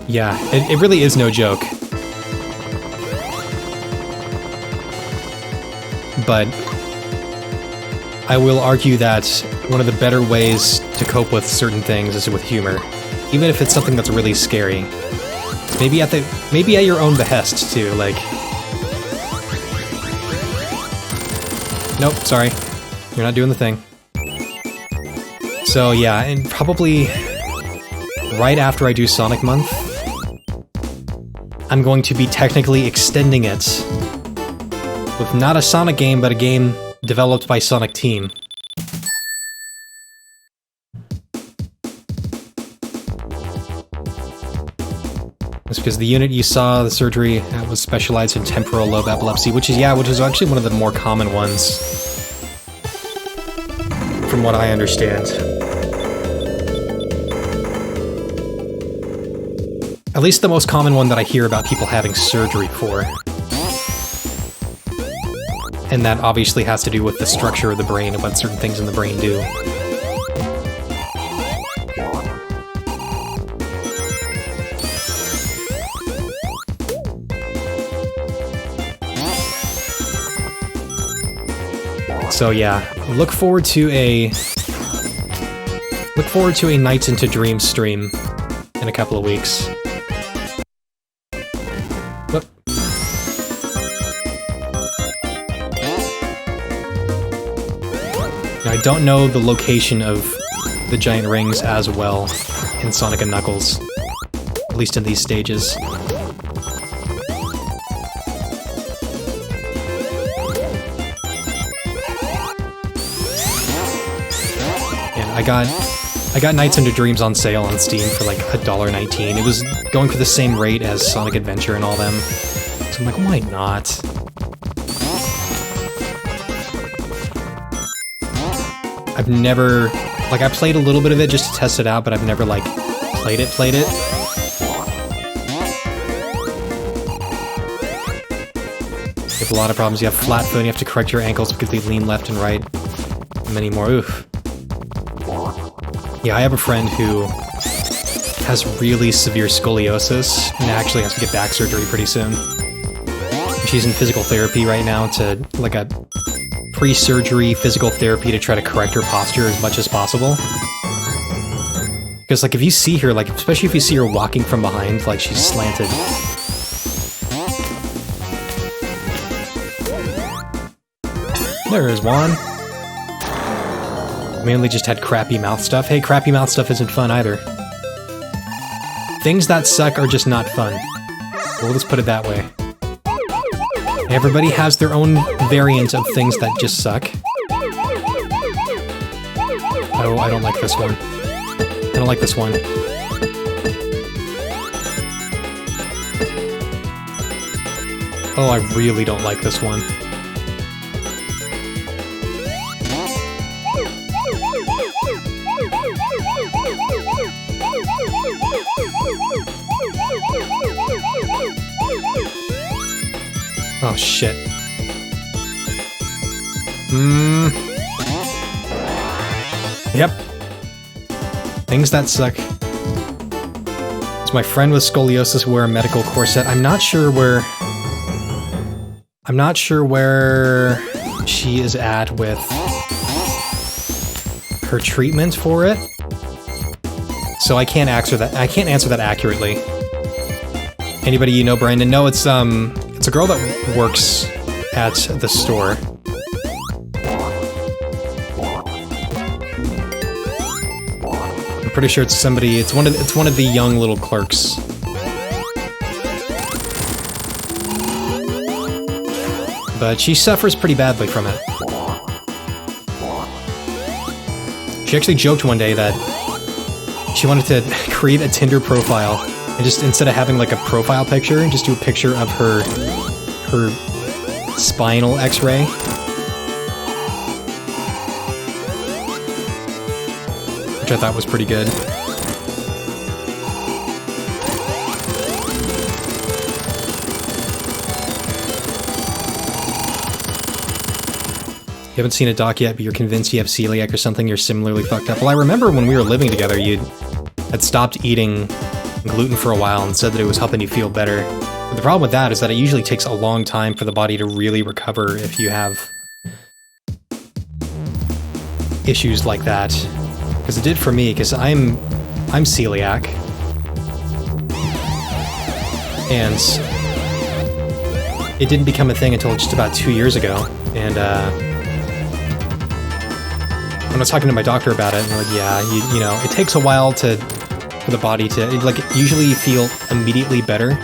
Yeah, it really is no joke. But I will argue that one of the better ways to cope with certain things is with humor, even if it's something that's really scary. Maybe at your own behest too. Like, nope, sorry, you're not doing the thing. So yeah, and probably right after I do Sonic Month, I'm going to be technically extending it with not a Sonic game, but a game developed by Sonic Team. That's because the unit you saw, the surgery, was specialized in temporal lobe epilepsy, which is actually one of the more common ones, from what I understand. At least the most common one that I hear about people having surgery for. And that obviously has to do with the structure of the brain and what certain things in the brain do. So yeah, look forward to a Nights into Dreams stream in a couple of weeks. Whoop. Now, I don't know the location of the giant rings as well in Sonic & Knuckles, at least in these stages. I got Nights into Dreams on sale on Steam for like $1.19. It was going for the same rate as Sonic Adventure and all them. So I'm like, why not? I've never... Like, I played a little bit of it just to test it out, but I've never, like, played it. You have a lot of problems. You have flat foot, and you have to correct your ankles because they lean left and right. And many more. Oof. Yeah, I have a friend who has really severe scoliosis and actually has to get back surgery pretty soon. She's in physical therapy right now to, like, a pre-surgery physical therapy to try to correct her posture as much as possible. Because, like, if you see her, like, especially if you see her walking from behind, like, she's slanted. There is one. Mainly just had crappy mouth stuff. Hey, crappy mouth stuff isn't fun either. Things that suck are just not fun. We'll just put it that way. Everybody has their own variant of things that just suck. Oh, I don't like this one. I don't like this one. Oh, I really don't like this one. Oh, shit. Yep. Things that suck. Does my friend with scoliosis wear a medical corset? I'm not sure where she is at with her treatment for it. So I can't answer that accurately. Anybody you know, Brandon? No, it's a girl that works at the store. I'm pretty sure it's somebody. It's one of the young little clerks. But she suffers pretty badly from it. She actually joked one day that she wanted to create a Tinder profile and just, instead of having like a profile picture, just do a picture of her spinal x-ray. Which I thought was pretty good. You haven't seen a doc yet, but you're convinced you have celiac or something, you're similarly fucked up. Well, I remember when we were living together, you had stopped eating gluten for a while and said that it was helping you feel better. But the problem with that is that it usually takes a long time for the body to really recover if you have issues like that. Because it did for me, because I'm celiac. And it didn't become a thing until just about 2 years ago. And when I was talking to my doctor about it, and they're like, yeah, you know, it takes a while for the body to, like, usually you feel immediately better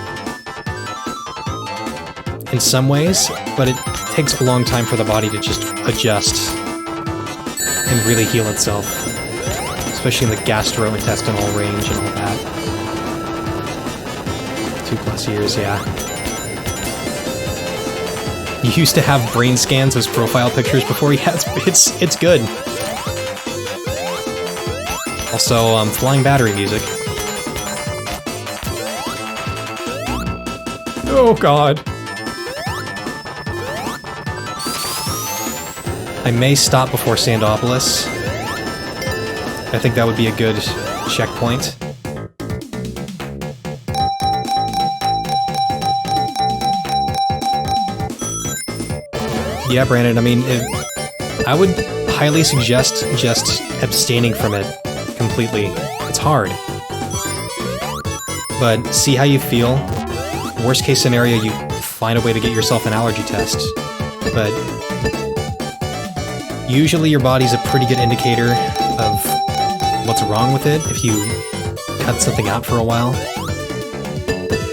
in some ways, but it takes a long time for the body to just adjust and really heal itself, especially in the gastrointestinal range and all that. 2+ years, yeah. You used to have brain scans as profile pictures before? Yeah, it's good. Also, flying battery music. Oh god. I may stop before Sandopolis. I think that would be a good checkpoint. Yeah, Brandon, I mean, I would highly suggest just abstaining from it completely. It's hard. But see how you feel. Worst case scenario, you find a way to get yourself an allergy test. But usually your body's a pretty good indicator of what's wrong with it if you cut something out for a while.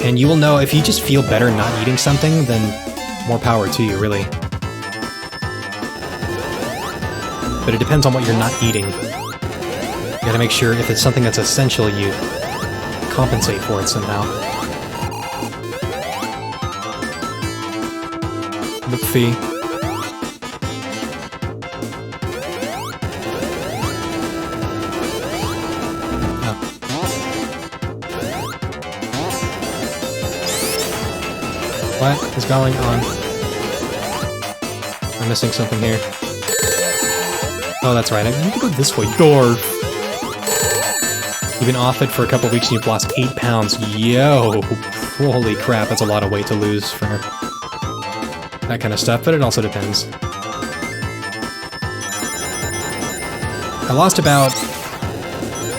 And you will know if you just feel better not eating something, then more power to you, really. But it depends on what you're not eating. You gotta make sure if it's something that's essential, you compensate for it somehow. McPhee. Oh. What is going on? I'm missing something here. Oh, that's right. I need to go this way. Dorf. You've been off it for a couple weeks and you've lost 8 pounds. Yo! Holy crap, that's a lot of weight to lose for that kind of stuff, but it also depends. I lost about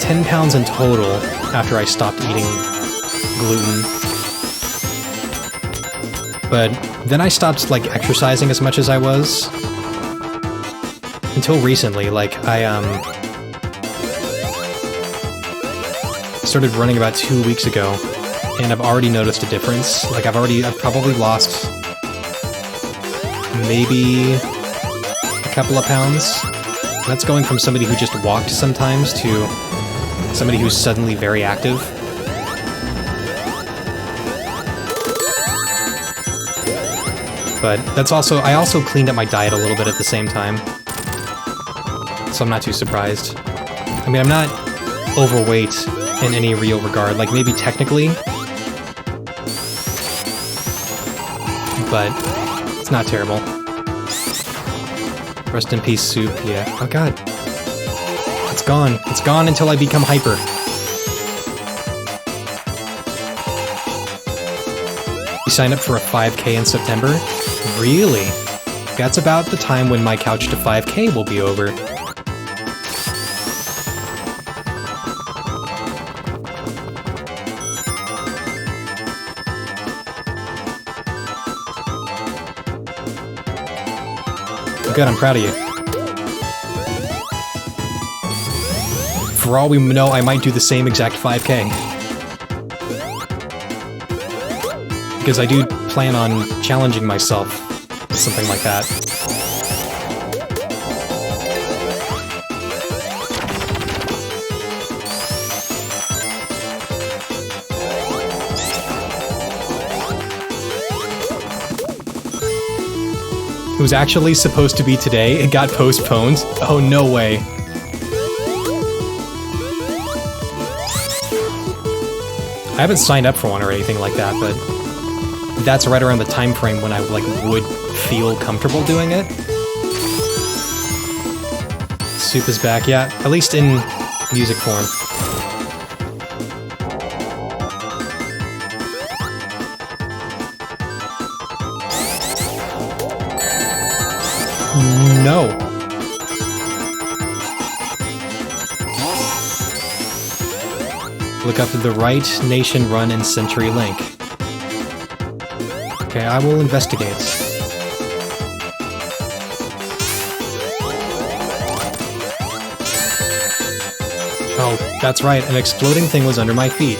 10 pounds in total after I stopped eating gluten. But then I stopped, like, exercising as much as I was. Until recently, like, I started running about 2 weeks ago, and I've already noticed a difference. Like, I've probably lost maybe a couple of pounds. That's going from somebody who just walked sometimes to somebody who's suddenly very active. But that's also, I also cleaned up my diet a little bit at the same time. So I'm not too surprised. I mean, I'm not overweight in any real regard. Like, maybe technically. But it's not terrible. Rest in peace, soup, yeah. Oh god. It's gone. It's gone until I become hyper. You signed up for a 5K in September? Really? That's about the time when my couch to 5K will be over. Good, I'm proud of you. For all we know, I might do the same exact 5K. Because I do plan on challenging myself with something like that. It was actually supposed to be today. It got postponed. Oh, no way. I haven't signed up for one or anything like that, but that's right around the time frame when I would feel comfortable doing it. Soup is back, yeah, at least in music form. No. Look up the right nation run in CenturyLink. Okay, I will investigate. Oh, that's right, an exploding thing was under my feet.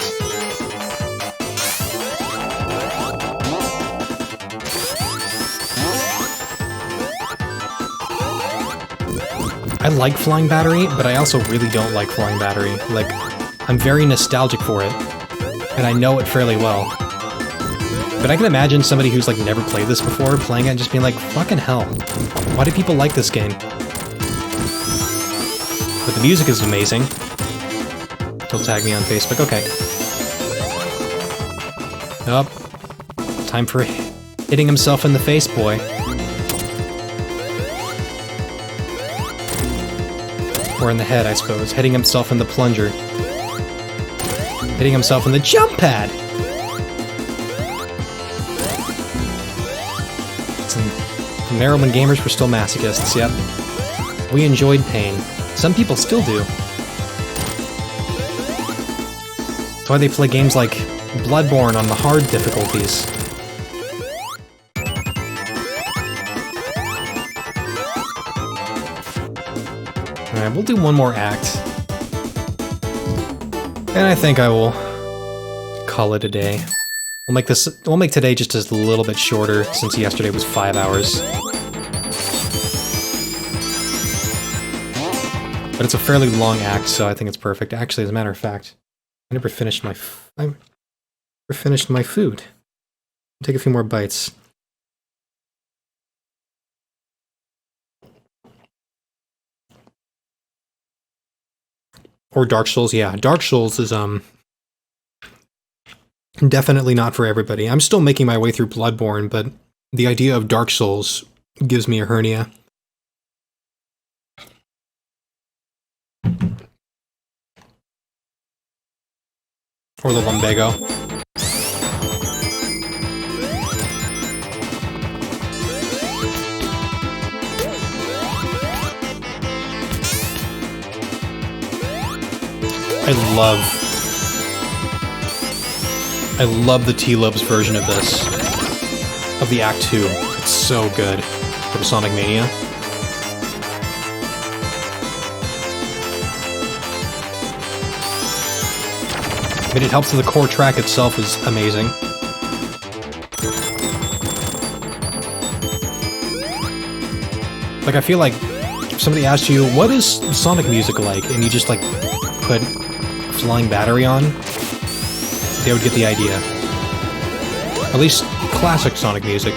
I like Flying Battery, but I also really don't like Flying Battery. Like, I'm very nostalgic for it, and I know it fairly well. But I can imagine somebody who's like never played this before playing it and just being like, fucking hell, why do people like this game? But the music is amazing. He'll tag me on Facebook, okay. Nope. Time for hitting himself in the face, boy. Or in the head, I suppose. Hitting himself in the plunger. Hitting himself in the jump pad! Maryland gamers were still masochists, yep. We enjoyed pain. Some people still do. That's why they play games like Bloodborne on the hard difficulties. Alright, we'll do one more act. And I think I will call it a day. We'll make today just a little bit shorter, since yesterday was 5 hours. But it's a fairly long act, so I think it's perfect. Actually, as a matter of fact, I never finished my food. I'll take a few more bites. Or Dark Souls, yeah. Dark Souls is, definitely not for everybody. I'm still making my way through Bloodborne, but the idea of Dark Souls gives me a hernia. Or the lumbago. I love the T-Lobes version of this. Of the Act 2. It's so good. From Sonic Mania. I mean, it helps that the core track itself is amazing. Like, I feel like if somebody asked you, what is Sonic music like? And you just, like, put Flying Battery on, they would get the idea. At least classic Sonic music.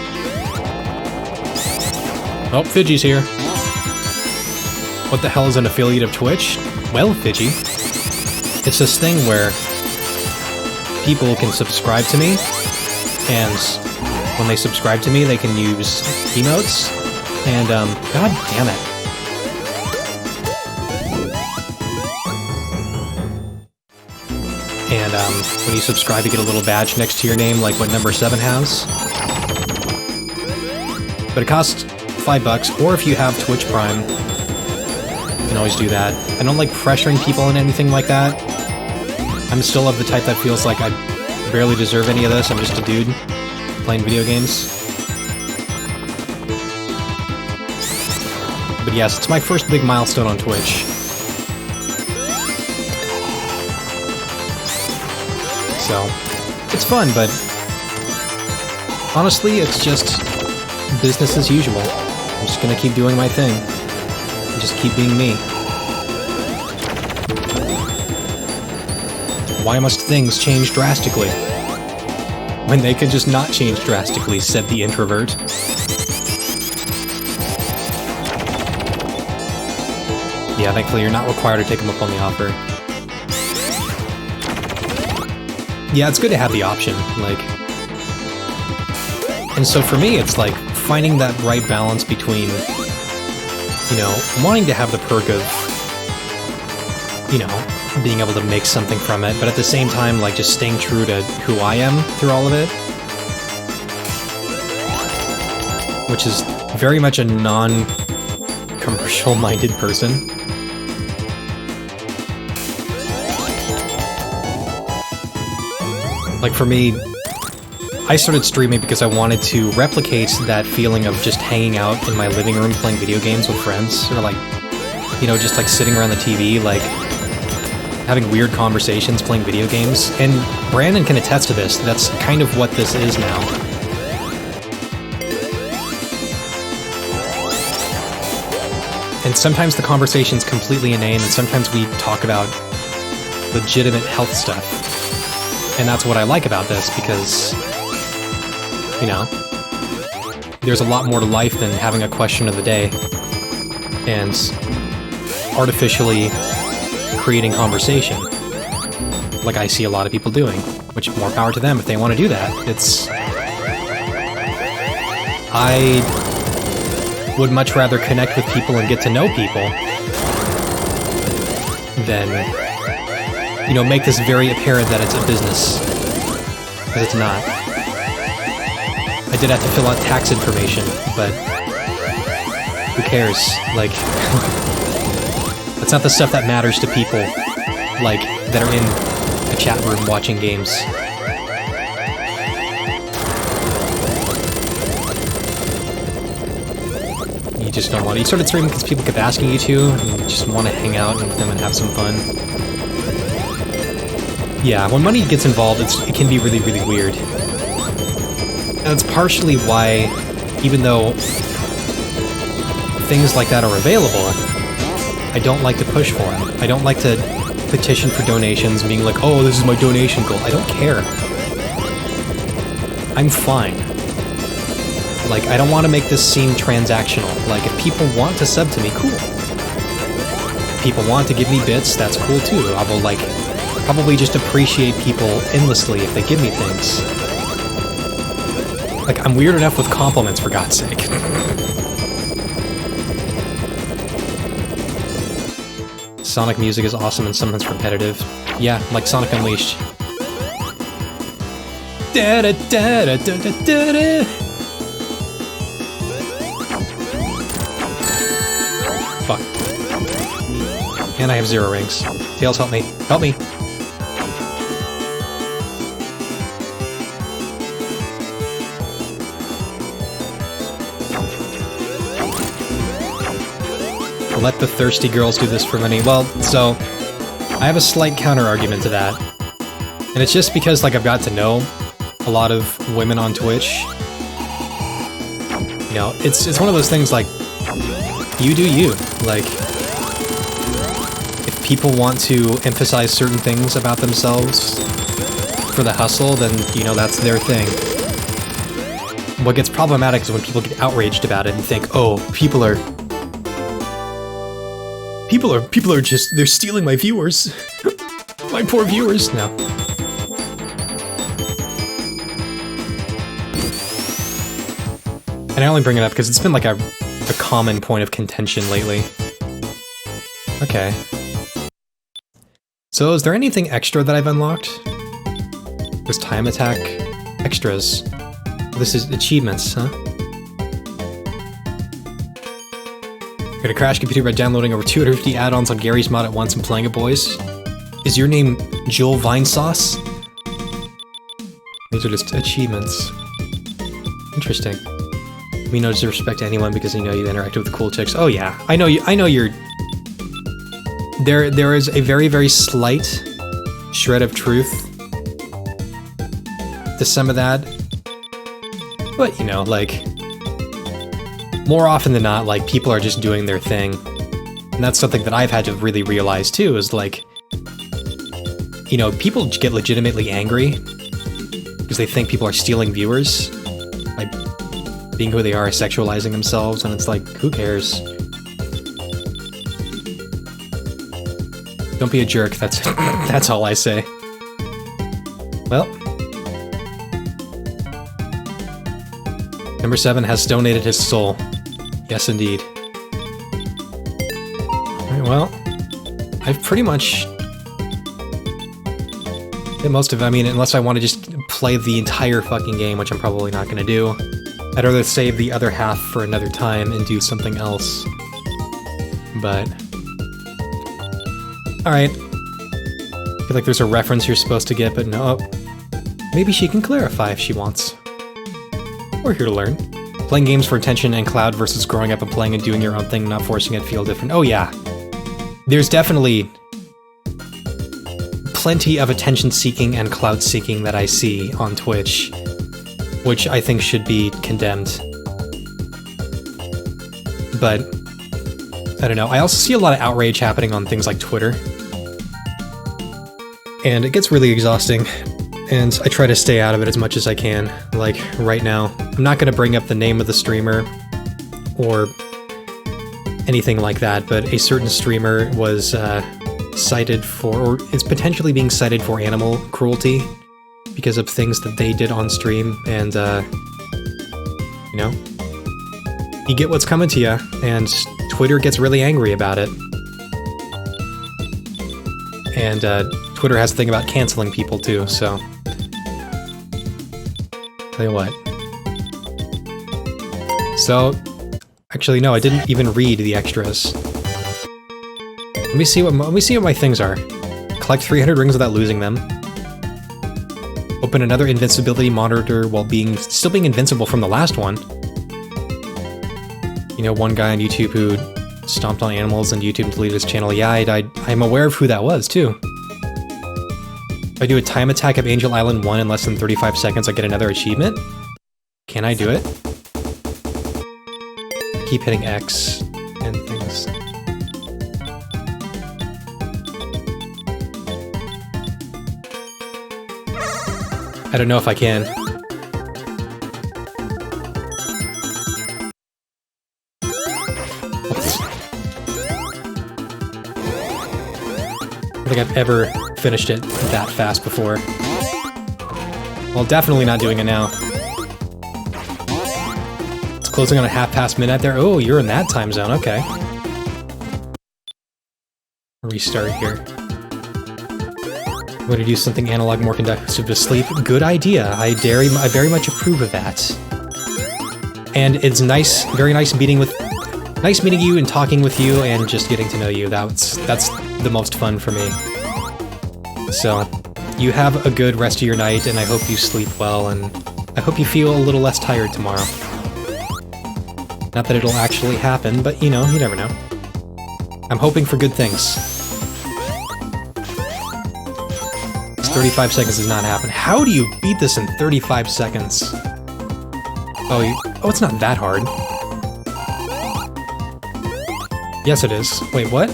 Oh, Fidgy's here. What the hell is an affiliate of Twitch? Well, Fidgy, it's this thing where people can subscribe to me, and when they subscribe to me, they can use emotes, and, god damn it. And, when you subscribe, you get a little badge next to your name, like what number 7 has. But it costs $5, or if you have Twitch Prime, you can always do that. I don't like pressuring people in anything like that. I'm still of the type that feels like I barely deserve any of this. I'm just a dude playing video games. But yes, it's my first big milestone on Twitch. So, it's fun, but honestly, it's just business as usual. I'm just gonna keep doing my thing. And just keep being me. Why must things change drastically? When they could just not change drastically, said the introvert. Yeah, thankfully you're not required to take them up on the offer. Yeah, it's good to have the option, like... And so for me, it's like finding that right balance between, you know, wanting to have the perk of, you know, being able to make something from it, but at the same time, like, just staying true to who I am through all of it. Which is very much a non-commercial-minded person. Like, for me, I started streaming because I wanted to replicate that feeling of just hanging out in my living room playing video games with friends, or like, you know, just like sitting around the TV, like, having weird conversations, playing video games. And Brandon can attest to this. That's kind of what this is now. And sometimes the conversation's completely inane, and sometimes we talk about legitimate health stuff. And that's what I like about this, because, you know, there's a lot more to life than having a question of the day and artificially creating conversation, like I see a lot of people doing, which more power to them if they want to do that. I would much rather connect with people and get to know people then, you know, make this very apparent that it's a business. But it's not. I did have to fill out tax information, but who cares? Like, that's not the stuff that matters to people, like, that are in a chat room watching games. You just don't want to. You started streaming because people kept asking you to, and you just want to hang out with them and have some fun. Yeah, when money gets involved, it can be really, really weird. And that's partially why, even though things like that are available, I don't like to push for them. I don't like to petition for donations, being like, oh, this is my donation goal. I don't care. I'm fine. Like, I don't want to make this seem transactional. Like, if people want to sub to me, cool. If people want to give me bits, that's cool too. I will, like, probably just appreciate people endlessly if they give me things. Like, I'm weird enough with compliments, for God's sake. Sonic music is awesome and sometimes repetitive. Yeah, like Sonic Unleashed. Da da da da da da da da. Fuck. And I have 0 rings. Tails, help me. Help me! Let the thirsty girls do this for money. Well, so, I have a slight counter-argument to that. And it's just because, like, I've got to know a lot of women on Twitch. You know, it's one of those things, like, you do you. Like, if people want to emphasize certain things about themselves for the hustle, then, you know, that's their thing. What gets problematic is when people get outraged about it and think, oh, people are just, they're stealing my viewers. My poor viewers. No. And I only bring it up because it's been like a common point of contention lately. Okay. So is there anything extra that I've unlocked? There's time attack extras. This is achievements, huh? Gonna crash computer by downloading over 250 add-ons on Gary's mod at once and playing it, boys. Is your name Joel Vinesauce? These are just achievements. Interesting. We no disrespect to anyone because you know you interacted with cool chicks. Oh yeah, I know you're... There is a very, very slight shred of truth to some of that. But, you know, like... More often than not, like, people are just doing their thing. And that's something that I've had to really realize, too, is, like... You know, people get legitimately angry because they think people are stealing viewers by being who they are, sexualizing themselves, and it's like, who cares? Don't be a jerk, that's all I say. Well... Number 7 has donated his soul. Yes, indeed. Alright, well, I've pretty much did most of it. I mean, unless I want to just play the entire fucking game, which I'm probably not going to do. I'd rather save the other half for another time and do something else. But... Alright. I feel like there's a reference you're supposed to get, but no. Maybe she can clarify if she wants. We're here to learn. Playing games for attention and cloud versus growing up and playing and doing your own thing, not forcing it, feel different. Oh yeah. There's definitely plenty of attention-seeking and cloud-seeking that I see on Twitch, which I think should be condemned. But, I don't know. I also see a lot of outrage happening on things like Twitter. And it gets really exhausting. And I try to stay out of it as much as I can, like, right now. I'm not gonna bring up the name of the streamer, or anything like that, but a certain streamer was, cited for, or is potentially being cited for animal cruelty because of things that they did on stream, and, you know? You get what's coming to you, and Twitter gets really angry about it. And Twitter has a thing about canceling people too, so... Tell you what. So... Actually, no, I didn't even read the extras. Let me see what my things are. Collect 300 rings without losing them. Open another invincibility monitor while still being invincible from the last one. You know, one guy on YouTube who stomped on animals and YouTube deleted his channel. Yeah, I'm aware of who that was, too. If I do a time attack of Angel Island 1 in less than 35 seconds, I get another achievement? Can I do it? Keep hitting X and things. I don't know if I can. I don't think I've ever finished it that fast before. Well, definitely not doing it now. It's closing on a half past midnight there. Oh, you're in that time zone, okay. Restart here. I'm going to do something analog more conducive to sleep. Good idea. I very much approve of that. And it's nice, very nice meeting you and talking with you and just getting to know you. That's the most fun for me. So, you have a good rest of your night, and I hope you sleep well, and I hope you feel a little less tired tomorrow. Not that it'll actually happen, but you know, you never know. I'm hoping for good things. 35 seconds does not happen. How do you beat this in 35 seconds? Oh, it's not that hard. Yes, it is. Wait, what?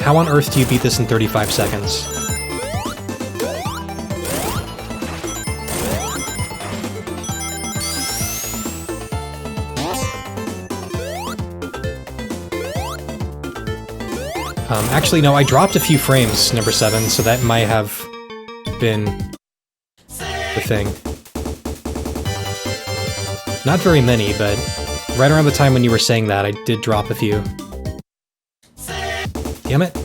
How on earth do you beat this in 35 seconds? Actually, no, I dropped a few frames, number 7, so that might have been the thing. Not very many, but right around the time when you were saying that, I did drop a few. Damn it.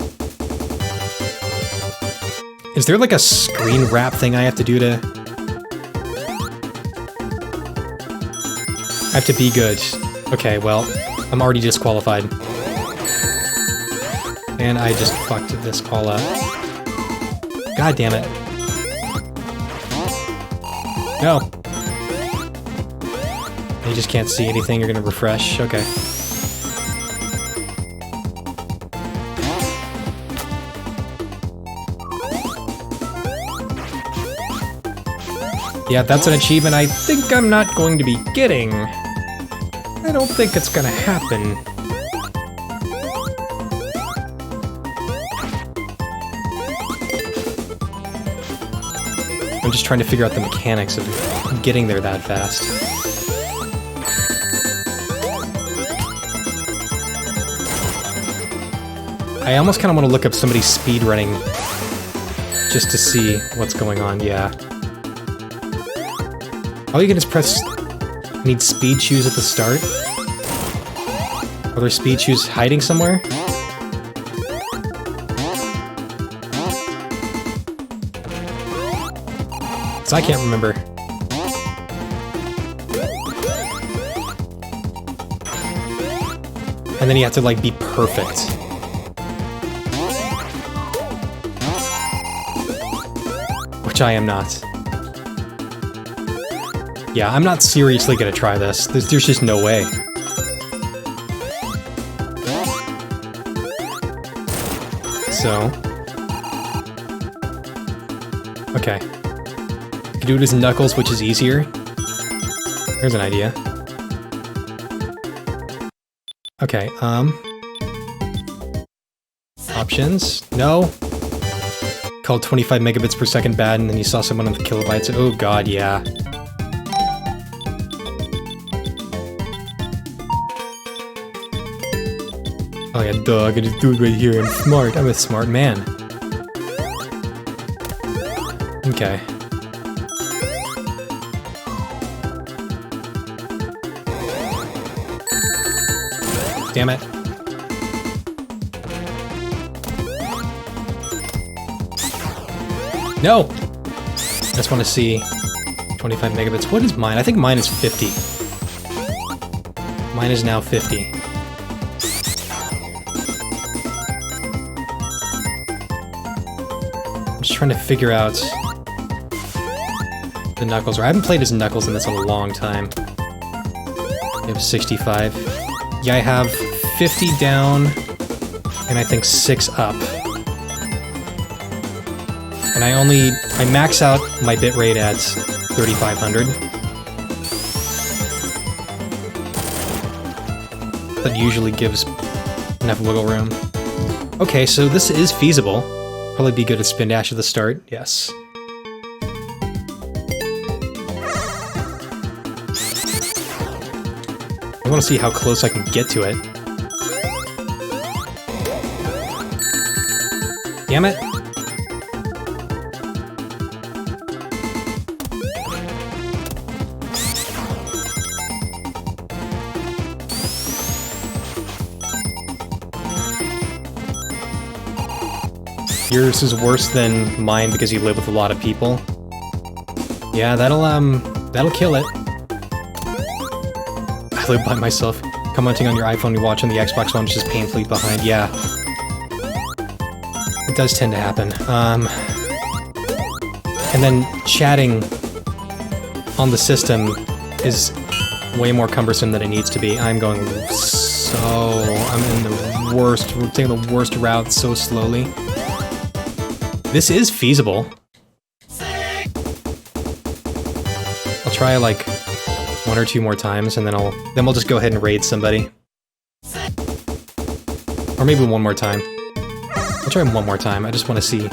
Is there like a screen wrap thing I have to do to... I have to be good. Okay, well, I'm already disqualified. And I just fucked this all up. God damn it. No. You just can't see anything, you're gonna refresh. Okay. Yeah, that's an achievement I think I'm not going to be getting. I don't think it's gonna happen. I'm just trying to figure out the mechanics of getting there that fast. I almost kind of want to look up somebody's speedrunning just to see what's going on, yeah. All you can is press... Need speed shoes at the start? Are there speed shoes hiding somewhere? So I can't remember. And then you have to, like, be perfect. Which I am not. Yeah, I'm not seriously gonna try this. There's just no way. So... Okay. You can do it as Knuckles, which is easier. There's an idea. Okay, options? No. Called 25 megabits per second bad, and then you saw someone on the kilobytes. Oh god, yeah. Oh yeah, duh, I can just do it right here. I'm smart. I'm a smart man. Okay. Damn it. No! I just want to see 25 megabits. What is mine? I think mine is 50. Mine is now 50. I'm just trying to figure out the Knuckles. I haven't played as Knuckles in this in a long time. I have 65. Yeah, I have 50 down, and I think 6 up. And I max out my bitrate at 3500. That usually gives enough wiggle room. Okay, so this is feasible. Probably be good at spin dash at the start, yes. I want to see how close I can get to it. Damn it! Yours is worse than mine because you live with a lot of people. Yeah, that'll kill it. I live by myself. Commenting on your iPhone, you watch on the Xbox One, which is painfully behind. Yeah. It does tend to happen. And then chatting on the system is way more cumbersome than it needs to be. I'm in the worst, we're taking the worst route so slowly. This is feasible. I'll try like 1 or 2 more times, and then we'll just go ahead and raid somebody. Or maybe 1 more time. I'll try 1 more time. I just want to see.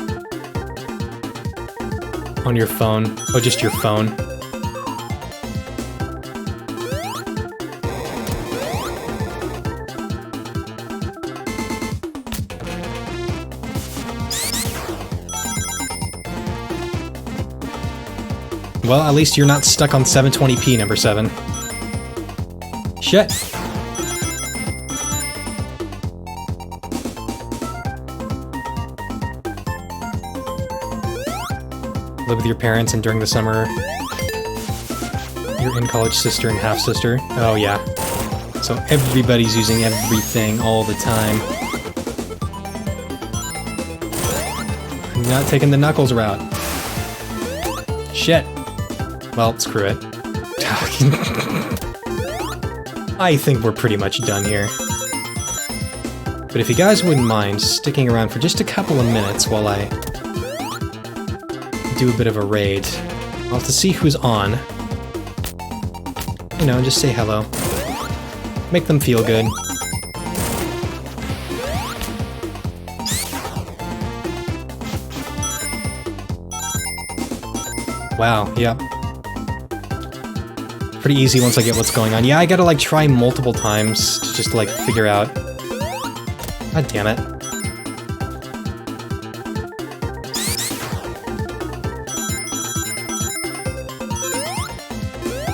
On your phone. Oh, just your phone. Well, at least you're not stuck on 720p, number 7. Shit. Live with your parents, and during the summer, your in-college sister and half-sister. Oh, yeah. So everybody's using everything all the time. I'm not taking the Knuckles route. Shit. Well, screw it. I think we're pretty much done here. But if you guys wouldn't mind sticking around for just a couple of minutes while I do a bit of a raid, I'll have to see who's on. You know, just say hello. Make them feel good. Wow, yep. Pretty easy once I get what's going on. Yeah, I gotta like try multiple times to just like figure out. God damn it.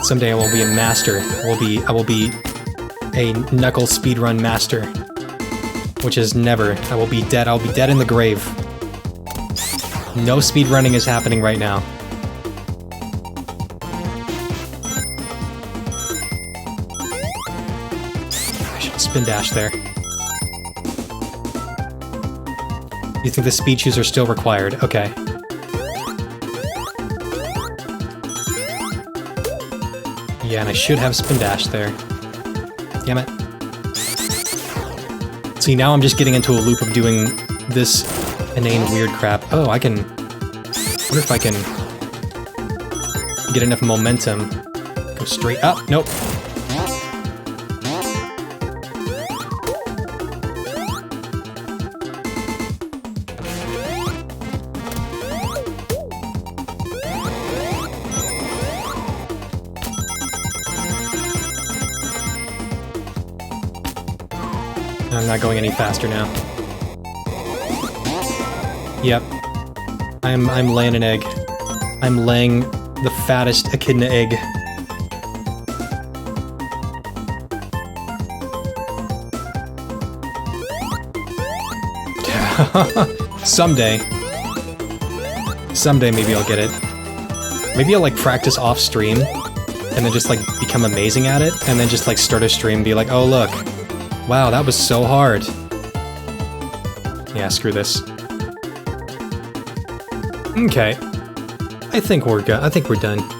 Someday I will be a master. I will be a Knuckles speedrun master. Which is never. I will be dead. I'll be dead in the grave. No speedrunning is happening right now. Spin dash there. You think the speed shoes are still required? Okay. Yeah, and I should have spin dash there. Damn it. See, now I'm just getting into a loop of doing this inane weird crap. Oh, I can... What if I can get enough momentum? Go straight up? Nope. I'm not going any faster now. Yep. I'm laying an egg. I'm laying the fattest echidna egg. Someday. Someday maybe I'll get it. Maybe I'll like practice off stream and then just like become amazing at it and then just like start a stream and be like, oh look, wow, that was so hard. Yeah, screw this. Okay. I think we're good. I think we're done.